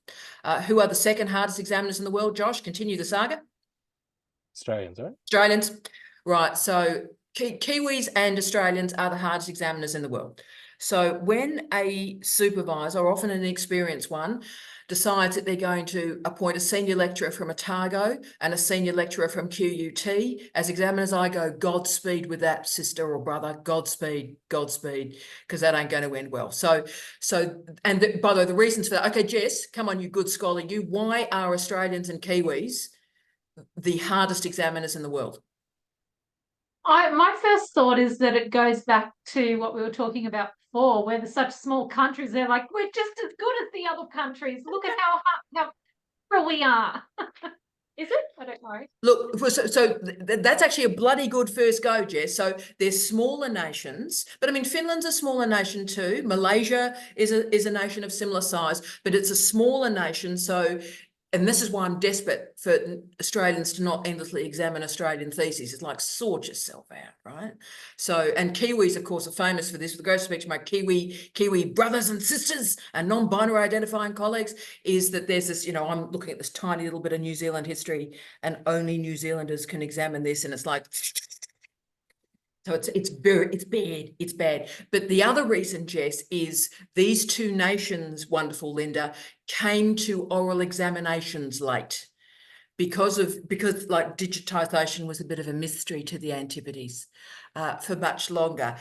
Speaker 1: Who are the second hardest examiners in the world, Josh? Continue the saga.
Speaker 12: Australians, right?
Speaker 1: Australians, right. So Kiwis and Australians are the hardest examiners in the world. So when a supervisor, often an experienced one, decides that they're going to appoint a senior lecturer from Otago and a senior lecturer from QUT, as examiners, I go, Godspeed with that, sister or brother, Godspeed, because that ain't going to end well. And by the way, the reasons for that, okay, Jess, come on, you good scholar, why are Australians and Kiwis the hardest examiners in the world?
Speaker 6: My first thought is that it goes back to what we were talking about before, where there's such small countries, they're like, we're just as good as the other countries. Look at how we are. Is it? I don't know.
Speaker 1: Look, so that's actually a bloody good first go, Jess. So there's smaller nations, but I mean, Finland's a smaller nation too. Malaysia is a nation of similar size, but it's a smaller nation. So, and this is why I'm desperate for Australians to not endlessly examine Australian theses. It's like, sort yourself out, right? So, and Kiwis, of course, are famous for this. With the greatest respect to my Kiwi brothers and sisters and non-binary identifying colleagues, is that there's this, I'm looking at this tiny little bit of New Zealand history and only New Zealanders can examine this. And it's like, so it's bad. But the other reason, Jess, is these two nations, wonderful Linda, came to oral examinations late because like digitization was a bit of a mystery to the Antipodes for much longer.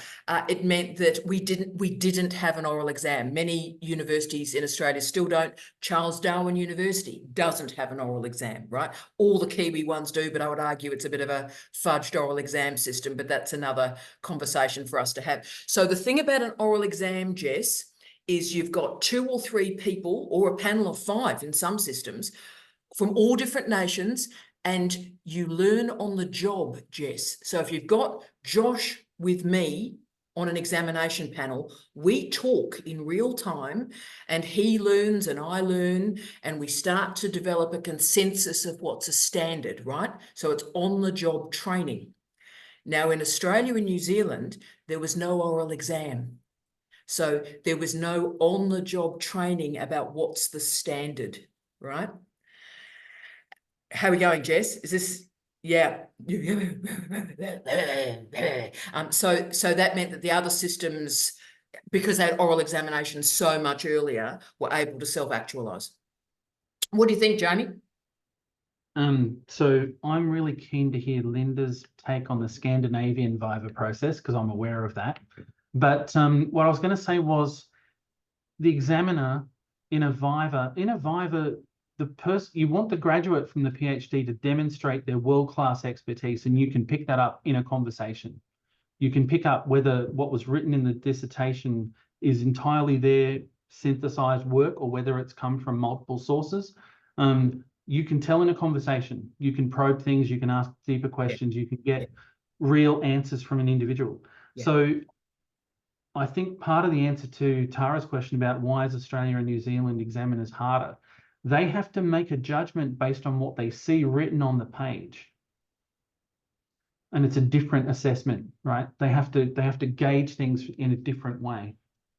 Speaker 1: It meant that we didn't have an oral exam. Many universities in Australia still don't. Charles Darwin University doesn't have an oral exam, right? All the Kiwi ones do, but I would argue it's a bit of a fudged oral exam system, but that's another conversation for us to have. So the thing about an oral exam, Jess, is you've got 2 or 3 people, or a panel of 5 in some systems, from all different nations, and you learn on the job, Jess. So if you've got Josh with me on an examination panel, we talk in real time and he learns and I learn, and we start to develop a consensus of what's a standard, right? So it's on the job training. Now in Australia and New Zealand, there was no oral exam. So there was no on the job training about what's the standard, right? How are we going, Jess? Is this, yeah. So that meant that the other systems, because they had oral examinations so much earlier, were able to self-actualize. What do you think, Jamie?
Speaker 5: So I'm really keen to hear Linda's take on the Scandinavian Viva process, because I'm aware of that. But what I was going to say was the examiner in a Viva, you want the graduate from the PhD to demonstrate their world-class expertise, and you can pick that up in a conversation. You can pick up whether what was written in the dissertation is entirely their synthesized work or whether it's come from multiple sources. You can tell in a conversation, you can probe things, you can ask deeper questions, you can get real answers from an individual.
Speaker 1: Yeah.
Speaker 5: So I think part of the answer to Tara's question about why is Australia and New Zealand examiners harder, they have to make a judgment based on what they see written on the page. And it's a different assessment, right? They have to gauge things in a different way.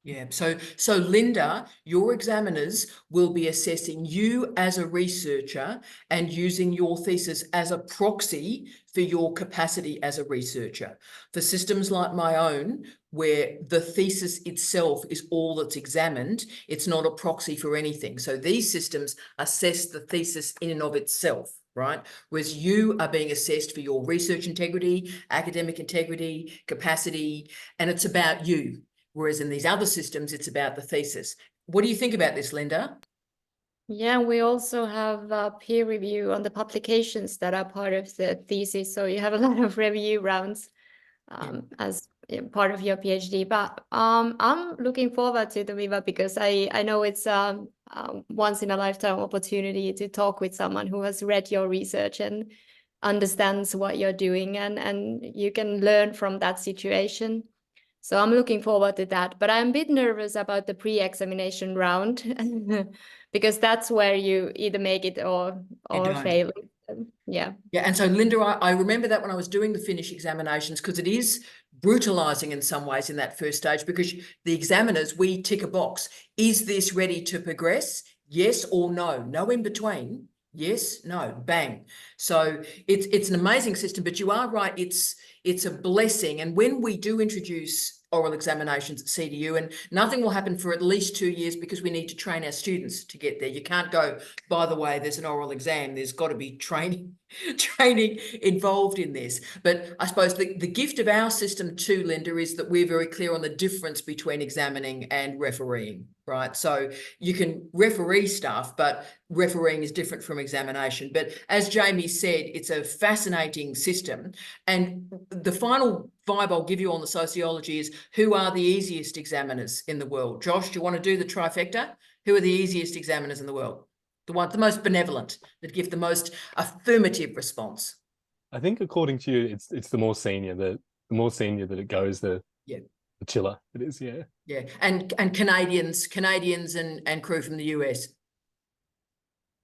Speaker 1: Yeah, so Linda, your examiners will be assessing you as a researcher and using your thesis as a proxy for your capacity as a researcher. For systems like my own, where the thesis itself is all that's examined, it's not a proxy for anything. So these systems assess the thesis in and of itself, right? Whereas you are being assessed for your research integrity, academic integrity, capacity, and it's about you. Whereas in these other systems, it's about the thesis. What do you think about this, Linda?
Speaker 8: Yeah, we also have peer review on the publications that are part of the thesis. So you have a lot of review rounds as part of your PhD. But I'm looking forward to the Viva because I know it's a once in a lifetime opportunity to talk with someone who has read your research and understands what you're doing, and you can learn from that situation. So I'm looking forward to that, but I'm a bit nervous about the pre-examination round because that's where you either make it or fail. Yeah.
Speaker 1: Yeah, and so Linda, I remember that when I was doing the Finnish examinations, because it is brutalizing in some ways in that first stage, because the examiners, we tick a box. Is this ready to progress? Yes or no? No in between. Yes, no, bang. So it's an amazing system, but you are right, it's a blessing. And when we do introduce oral examinations at CDU, and nothing will happen for at least 2 years because we need to train our students to get there. You can't go, by the way, there's an oral exam, there's got to be training involved in this. But I suppose the gift of our system too, Linda, is that we're very clear on the difference between examining and refereeing, right? So you can referee stuff, but refereeing is different from examination. But as Jamie said, it's a fascinating system. And the final vibe I'll give you on the sociology is, who are the easiest examiners in the world? Josh, do you want to do the trifecta? Who are the easiest examiners in the world? The most benevolent, that give the most affirmative response.
Speaker 12: I think according to you, it's the more senior. The more senior that it goes, the chiller it is. Yeah.
Speaker 1: Yeah, and Canadians and crew from the US.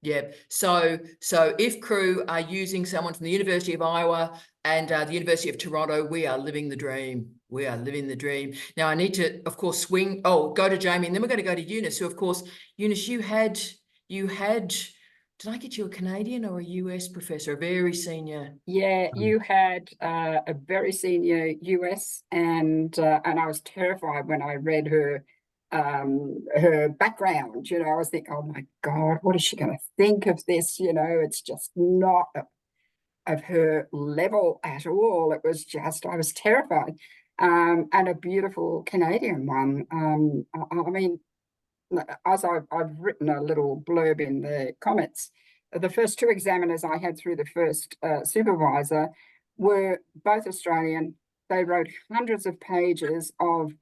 Speaker 1: Yeah, so if crew are using someone from the University of Iowa and the University of Toronto, we are living the dream. We are living the dream. Now I need to, of course, go to Jamie, and then we're going to go to Eunice, who, of course, Eunice, you had, did I get you a Canadian or a US professor, a very senior?
Speaker 9: Yeah, you had a very senior US, and I was terrified when I read her background. I was thinking, oh my God, what is she going to think of this? It's just not of her level at all. It was just, I was terrified. And a beautiful Canadian one. I mean, as I've written a little blurb in the comments, the first 2 examiners I had through the first supervisor were both Australian. They wrote hundreds of pages of,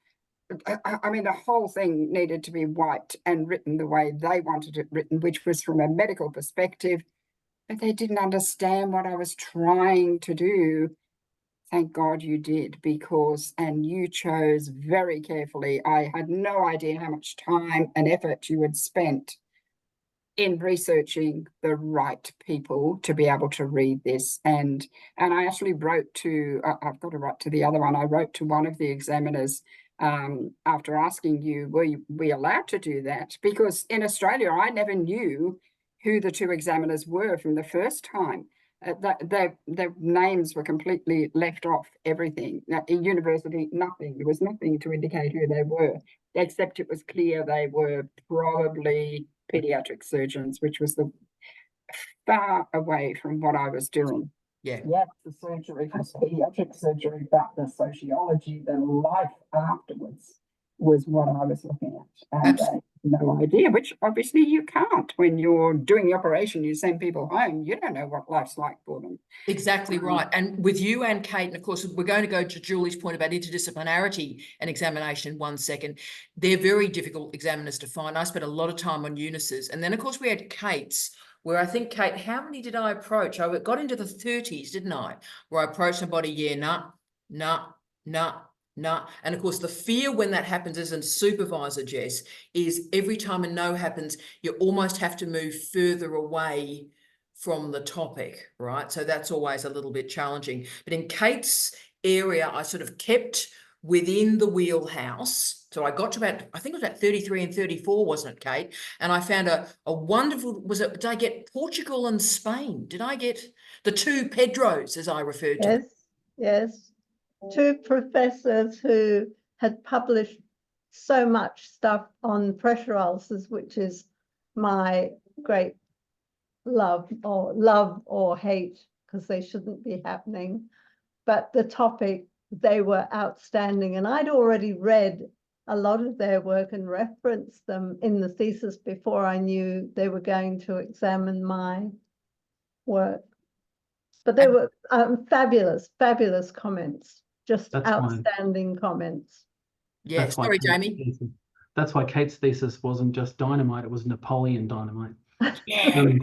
Speaker 9: I mean, the whole thing needed to be wiped and written the way they wanted it written, which was from a medical perspective, but they didn't understand what I was trying to do. Thank God you did, and you chose very carefully. I had no idea how much time and effort you had spent in researching the right people to be able to read this. And I actually wrote to, I've got to write to the other one, I wrote to one of the examiners after asking you, were we allowed to do that? Because in Australia, I never knew who the 2 examiners were from the first time. Their names were completely left off everything. In university, nothing. There was nothing to indicate who they were, except it was clear they were probably pediatric surgeons, which was far away from what I was doing.
Speaker 1: Yeah.
Speaker 9: Yes, the surgery was pediatric surgery, but the sociology, the life afterwards, was what I was looking at. And no idea, which obviously you can't. When you're doing the operation, you send people home, you don't know what life's like for them.
Speaker 1: Exactly right. And with you and Kate, and of course, we're going to go to Julie's point about interdisciplinarity and examination in 1 second. They're very difficult examiners to find. I spent a lot of time on Eunice's. And then, of course, we had Kate's, where I think, Kate, how many did I approach? I got into the 30s, didn't I? Where I approached somebody, nah. And of course, the fear when that happens as a supervisor, Jess, is every time a no happens, you almost have to move further away from the topic, right? So that's always a little bit challenging. But in Kate's area, I sort of kept within the wheelhouse. So I got to about, I think it was about 33 and 34, wasn't it, Kate? And I found a wonderful, did I get Portugal and Spain? Did I get the two Pedros, as I referred to them?
Speaker 13: Yes. Two professors who had published so much stuff on pressure ulcers, which is my great love or hate, because they shouldn't be happening. But the topic, they were outstanding. And I'd already read a lot of their work and referenced them in the thesis before I knew they were going to examine my work. But they were fabulous comments, just
Speaker 5: That's
Speaker 13: outstanding comments.
Speaker 1: Yeah,
Speaker 5: That's why
Speaker 1: sorry,
Speaker 5: Kate's
Speaker 1: Jamie.
Speaker 5: thesis- That's why Kate's thesis wasn't just dynamite, it was Napoleon dynamite.
Speaker 1: Yeah.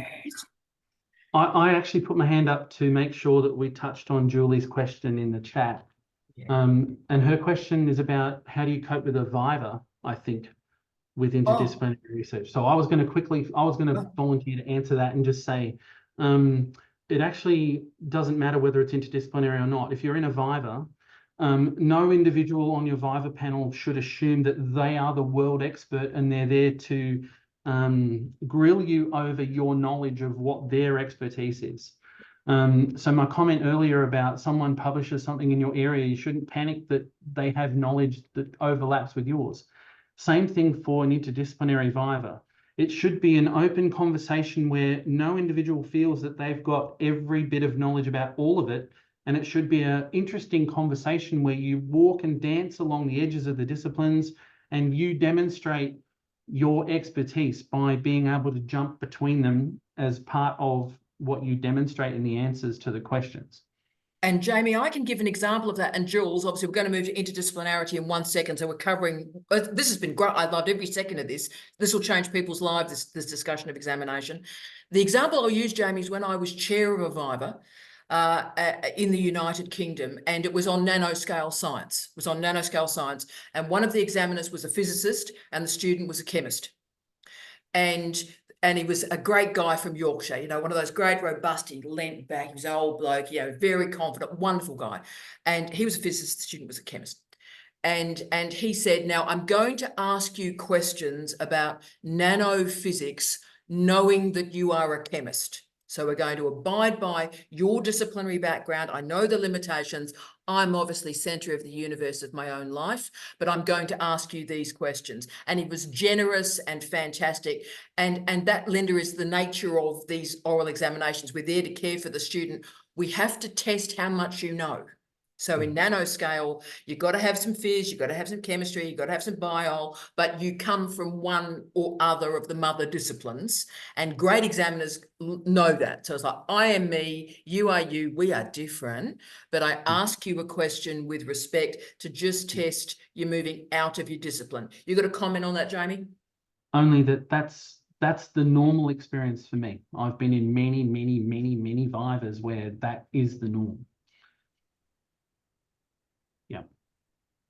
Speaker 5: I actually put my hand up to make sure that we touched on Julie's question in the chat.
Speaker 1: Yeah.
Speaker 5: And her question is about how do you cope with a viva, I think, with interdisciplinary research. So I was going to volunteer to answer that and just say, it actually doesn't matter whether it's interdisciplinary or not. If you're in a viva, no individual on your viva panel should assume that they are the world expert and they're there to grill you over your knowledge of what their expertise is. So my comment earlier about someone publishes something in your area, you shouldn't panic that they have knowledge that overlaps with yours. Same thing for an interdisciplinary viva. It should be an open conversation where no individual feels that they've got every bit of knowledge about all of it. And it should be an interesting conversation where you walk and dance along the edges of the disciplines and you demonstrate your expertise by being able to jump between them as part of what you demonstrate in the answers to the questions.
Speaker 1: And Jamie, I can give an example of that. And Jules, obviously, we're going to move to interdisciplinarity in 1 second. So we're covering, this has been great. I loved every second of this. This will change people's lives, this discussion of examination. The example I'll use, Jamie, is when I was chair of a viva in the United Kingdom, and it was on nanoscale science. It was on nanoscale science. And one of the examiners was a physicist and the student was a chemist. And he was a great guy from Yorkshire, you know, one of those great, robust, he leant back, he was an old bloke, you know, very confident, wonderful guy. And he was a physicist, the student was a chemist. And he said, now I'm going to ask you questions about nanophysics, knowing that you are a chemist. So we're going to abide by your disciplinary background. I know the limitations. I'm obviously centre of the universe of my own life, but I'm going to ask you these questions. And he was generous and fantastic. And that, Linda, is the nature of these oral examinations. We're there to care for the student. We have to test how much you know. So in nanoscale, you've got to have some phys, you've got to have some chemistry, you've got to have some bio, but you come from one or other of the mother disciplines, and great examiners know that. So it's like, I am me, you are you, we are different, but I ask you a question with respect to just test you're moving out of your discipline. You got a comment on that, Jamie?
Speaker 5: Only that's the normal experience for me. I've been in many vivas where that is the norm. Yeah.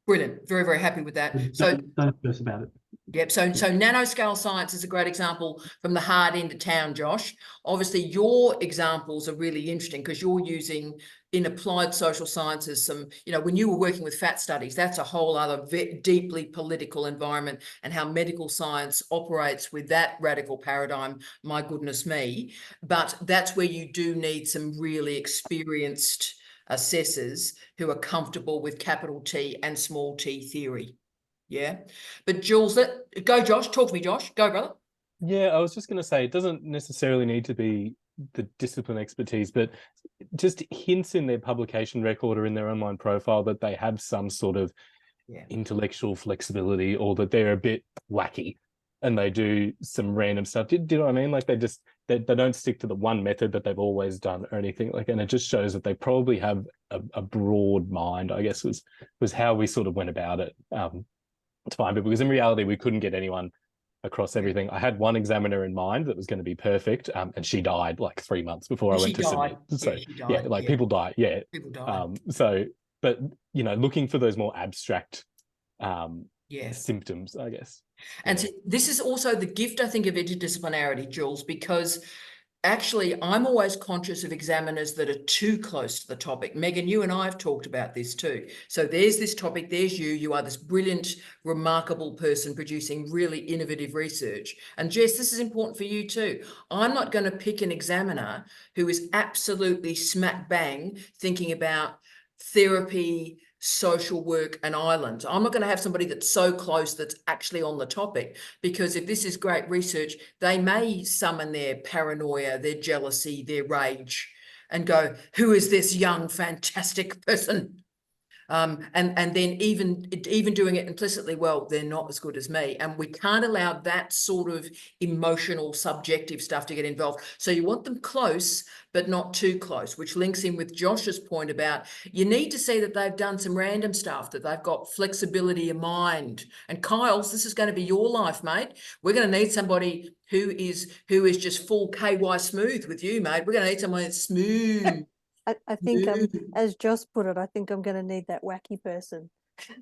Speaker 1: Brilliant. Very, very happy with that. So
Speaker 5: don't stress about it.
Speaker 1: Yep. So nanoscale science is a great example from the hard end of town, Josh. Obviously, your examples are really interesting because you're using in applied social sciences some, you know, when you were working with fat studies, that's a whole other deeply political environment, and how medical science operates with that radical paradigm. My goodness me. But that's where you do need some really experienced assessors who are comfortable with capital T and small t theory. Yeah. But Jules, go Josh, talk to me, Josh. Go, brother.
Speaker 12: Yeah, I was just going to say, it doesn't necessarily need to be the discipline expertise, but just hints in their publication record or in their online profile that they have some sort of intellectual flexibility or that they're a bit wacky. and they do some random stuff. Do you know what I mean? Like they don't stick to the one method that they've always done or anything like, and it just shows that they probably have a broad mind, I guess was how we sort of went about it to find people, because in reality we couldn't get anyone across everything. I had one examiner in mind that was going to be perfect, and she died like 3 months before I went to submit. So yeah, like people die. Yeah.
Speaker 1: People die.
Speaker 12: So, but looking for those more abstract
Speaker 1: Yeah.
Speaker 12: symptoms, I guess.
Speaker 1: And so this is also the gift, I think, of interdisciplinarity, Jules, because actually I'm always conscious of examiners that are too close to the topic. Megan, you and I have talked about this too. So there's this topic, there's you are this brilliant, remarkable person producing really innovative research. And Jess, this is important for you too. I'm not going to pick an examiner who is absolutely smack bang thinking about therapy, social work and islands. I'm not going to have somebody that's so close that's actually on the topic, because if this is great research, they may summon their paranoia, their jealousy, their rage and go, who is this young, fantastic person? And then even doing it implicitly, well, they're not as good as me. And we can't allow that sort of emotional, subjective stuff to get involved. So you want them close, but not too close, which links in with Josh's point about you need to see that they've done some random stuff, that they've got flexibility of mind. And Kyle's, this is going to be your life, mate. We're going to need somebody who is just full KY smooth with you, mate. We're going to need someone that's smooth.
Speaker 4: I think, as Joss put it, I think I'm going to need that wacky person.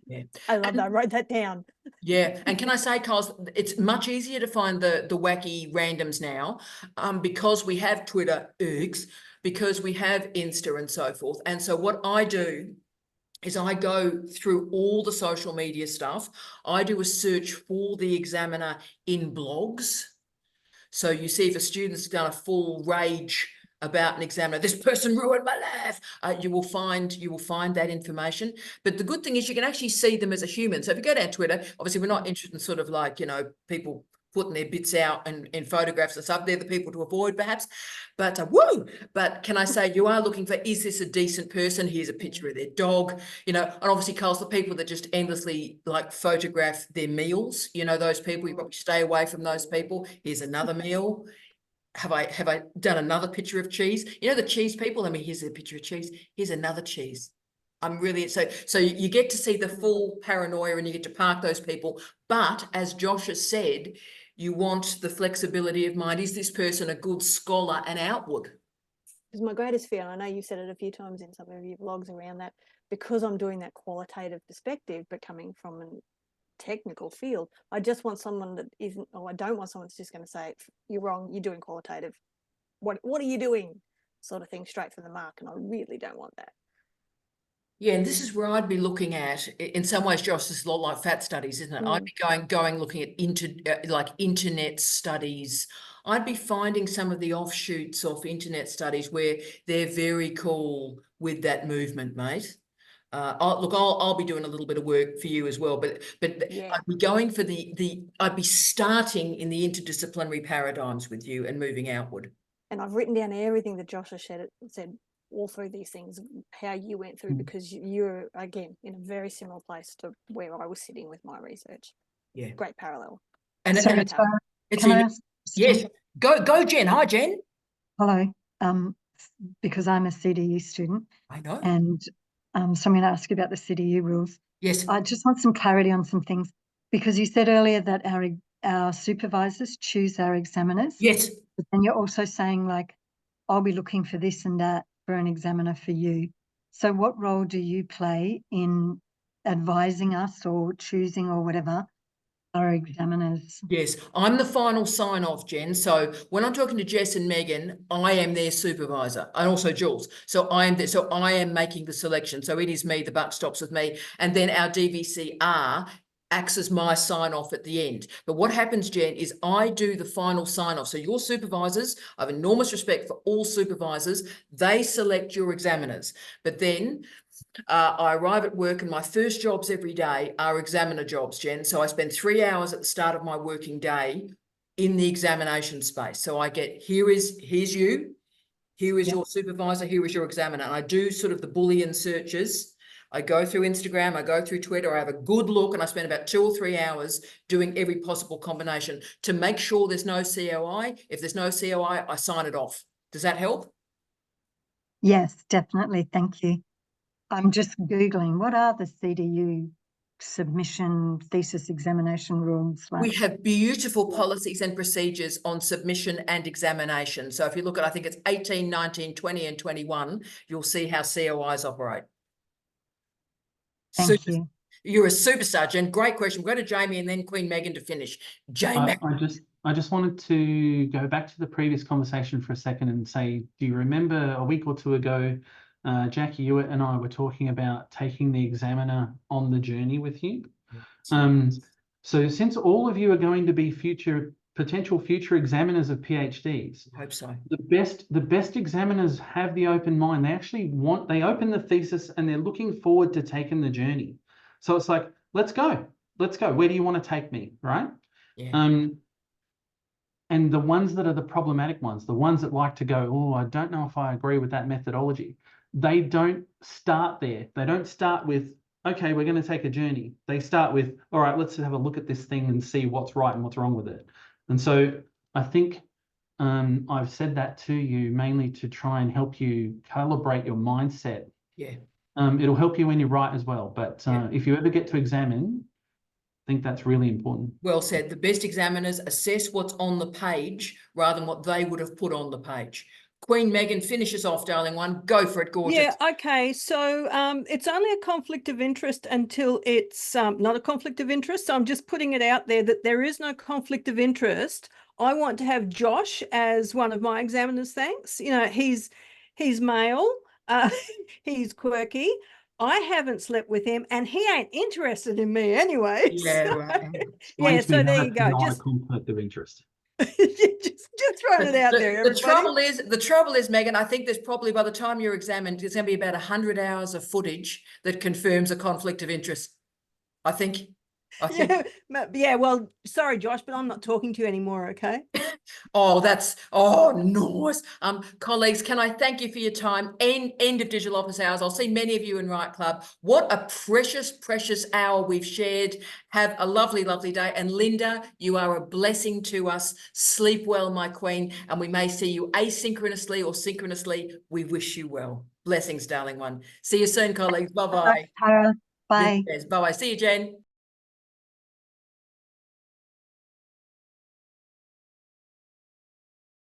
Speaker 1: Yeah.
Speaker 4: I love that. I wrote that down.
Speaker 1: Yeah. And can I say, Carl, it's much easier to find the wacky randoms now, because we have Twitter, because we have Insta and so forth. And so what I do is I go through all the social media stuff. I do a search for the examiner in blogs. So you see if a student's done a full rage about an examiner, this person ruined my life, you will find that information. But the good thing is you can actually see them as a human. So if you go down Twitter, obviously we're not interested in sort of like, people putting their bits out in photographs and stuff. They're the people to avoid perhaps. But but can I say you are looking for, is this a decent person? Here's a picture of their dog, and obviously Carl's the people that just endlessly like photograph their meals. Those people, you probably stay away from those people. Here's another meal. Have I done another picture of cheese? The cheese people, here's a picture of cheese. Here's another cheese. I'm really, so you get to see the full paranoia and you get to park those people. But as Josh has said, you want the flexibility of mind. Is this person a good scholar and outward?
Speaker 4: Because my greatest fear, and I know you've said it a few times in some of your vlogs around that, because I'm doing that qualitative perspective, but coming from a technical field, I just want someone that isn't, or I don't want someone that's just going to say, you're wrong, you're doing qualitative. What are you doing? Sort of thing, straight from the mark. And I really don't want that.
Speaker 1: Yeah, and this is where I'd be looking at, in some ways, Josh, this is a lot like fat studies, isn't it? I'd be going looking at like internet studies. I'd be finding some of the offshoots of internet studies where they're very cool with that movement, mate. I'll be doing a little bit of work for you as well, but yeah. I'd be going for I'd be starting in the interdisciplinary paradigms with you and moving outward.
Speaker 4: And I've written down everything that Josh has said all through these things, how you went through, because you're, again, in a very similar place to where I was sitting with my research.
Speaker 1: Yeah.
Speaker 4: Great parallel.
Speaker 1: And
Speaker 3: so
Speaker 1: yes, go Jen. Hi, Jen.
Speaker 3: Hello. Because I'm a CDU student.
Speaker 1: I know.
Speaker 3: And so I'm going to ask you about the CDU rules.
Speaker 1: Yes.
Speaker 3: I just want some clarity on some things, because you said earlier that our supervisors choose our examiners.
Speaker 1: Yes.
Speaker 3: But then you're also saying, like, I'll be looking for this and that for an examiner for you. So what role do you play in advising us or choosing or whatever our examiners?
Speaker 1: Yes, I'm the final sign-off, Jen. So when I'm talking to Jess and Megan, I am their supervisor, and also Jules. So I am making the selection. So it is me, the buck stops with me. And then our DVCR acts as my sign-off at the end. But what happens, Jen, is I do the final sign-off. So your supervisors, I have enormous respect for all supervisors. They select your examiners. But then I arrive at work and my first jobs every day are examiner jobs, Jen. So I spend 3 hours at the start of my working day in the examination space. So I get, here's you, here is your supervisor, here is your examiner. And I do sort of the Boolean searches. I go through Instagram, I go through Twitter, I have a good look, and I spend about 2 or 3 hours doing every possible combination to make sure there's no COI. If there's no COI, I sign it off. Does that help?
Speaker 3: Yes, definitely. Thank you. I'm just Googling, what are the CDU submission thesis examination rules like?
Speaker 1: We have beautiful policies and procedures on submission and examination. So if you look at, I think it's 18, 19, 20 and 21, you'll see how COIs operate.
Speaker 3: Thank you.
Speaker 1: You're a superstar, Jen. Great question. We'll go to Jamie and then Queen Megan to finish. Jamie.
Speaker 5: I just wanted to go back to the previous conversation for a second and say, do you remember a week or two ago, Jackie, you and I were talking about taking the examiner on the journey with you? So since all of you are going to be potential future examiners of PhDs,
Speaker 1: I hope so.
Speaker 5: The best examiners have the open mind. They open the thesis and they're looking forward to taking the journey. So it's like, let's go. Where do you want to take me? Right?
Speaker 1: Yeah.
Speaker 5: And the ones that are the problematic ones, the ones that like to go, oh, I don't know if I agree with that methodology. They don't start there. They don't start with, okay, we're going to take a journey. They start with, all right, let's have a look at this thing and see what's right and what's wrong with it. And so I think I've said that to you mainly to try and help you calibrate your mindset.
Speaker 1: Yeah.
Speaker 5: It'll help you when you write as well. But if you ever get to examine, I think that's really important.
Speaker 1: Well said. The best examiners assess what's on the page rather than what they would have put on the page. Queen Megan finishes off, darling one. Go for it, gorgeous.
Speaker 7: Yeah, okay. So it's only a conflict of interest until it's not a conflict of interest. So I'm just putting it out there that there is no conflict of interest. I want to have Josh as one of my examiners, thanks. You know, he's male, he's quirky. I haven't slept with him and he ain't interested in me anyway.
Speaker 1: Yeah,
Speaker 7: so,
Speaker 1: right.
Speaker 7: Yeah, so there you go.
Speaker 5: Not a conflict of interest.
Speaker 7: just throwing it out there, everybody.
Speaker 1: The trouble is, Megan, I think there's probably by the time you're examined, there's going to be about 100 hours of footage that confirms a conflict of interest. I think.
Speaker 7: Yeah, well, sorry, Josh, but I'm not talking to you anymore, okay?
Speaker 1: Nice. Colleagues, can I thank you for your time? End of Digital Office Hours. I'll see many of you in Right Club. What a precious hour we've shared. Have a lovely day. And Linda, you are a blessing to us. Sleep well, my queen. And we may see you asynchronously or synchronously. We wish you well. Blessings, darling one. See you soon, colleagues. Bye-bye.
Speaker 3: Tara. Bye.
Speaker 1: Yes, bye-bye. See you, Jen.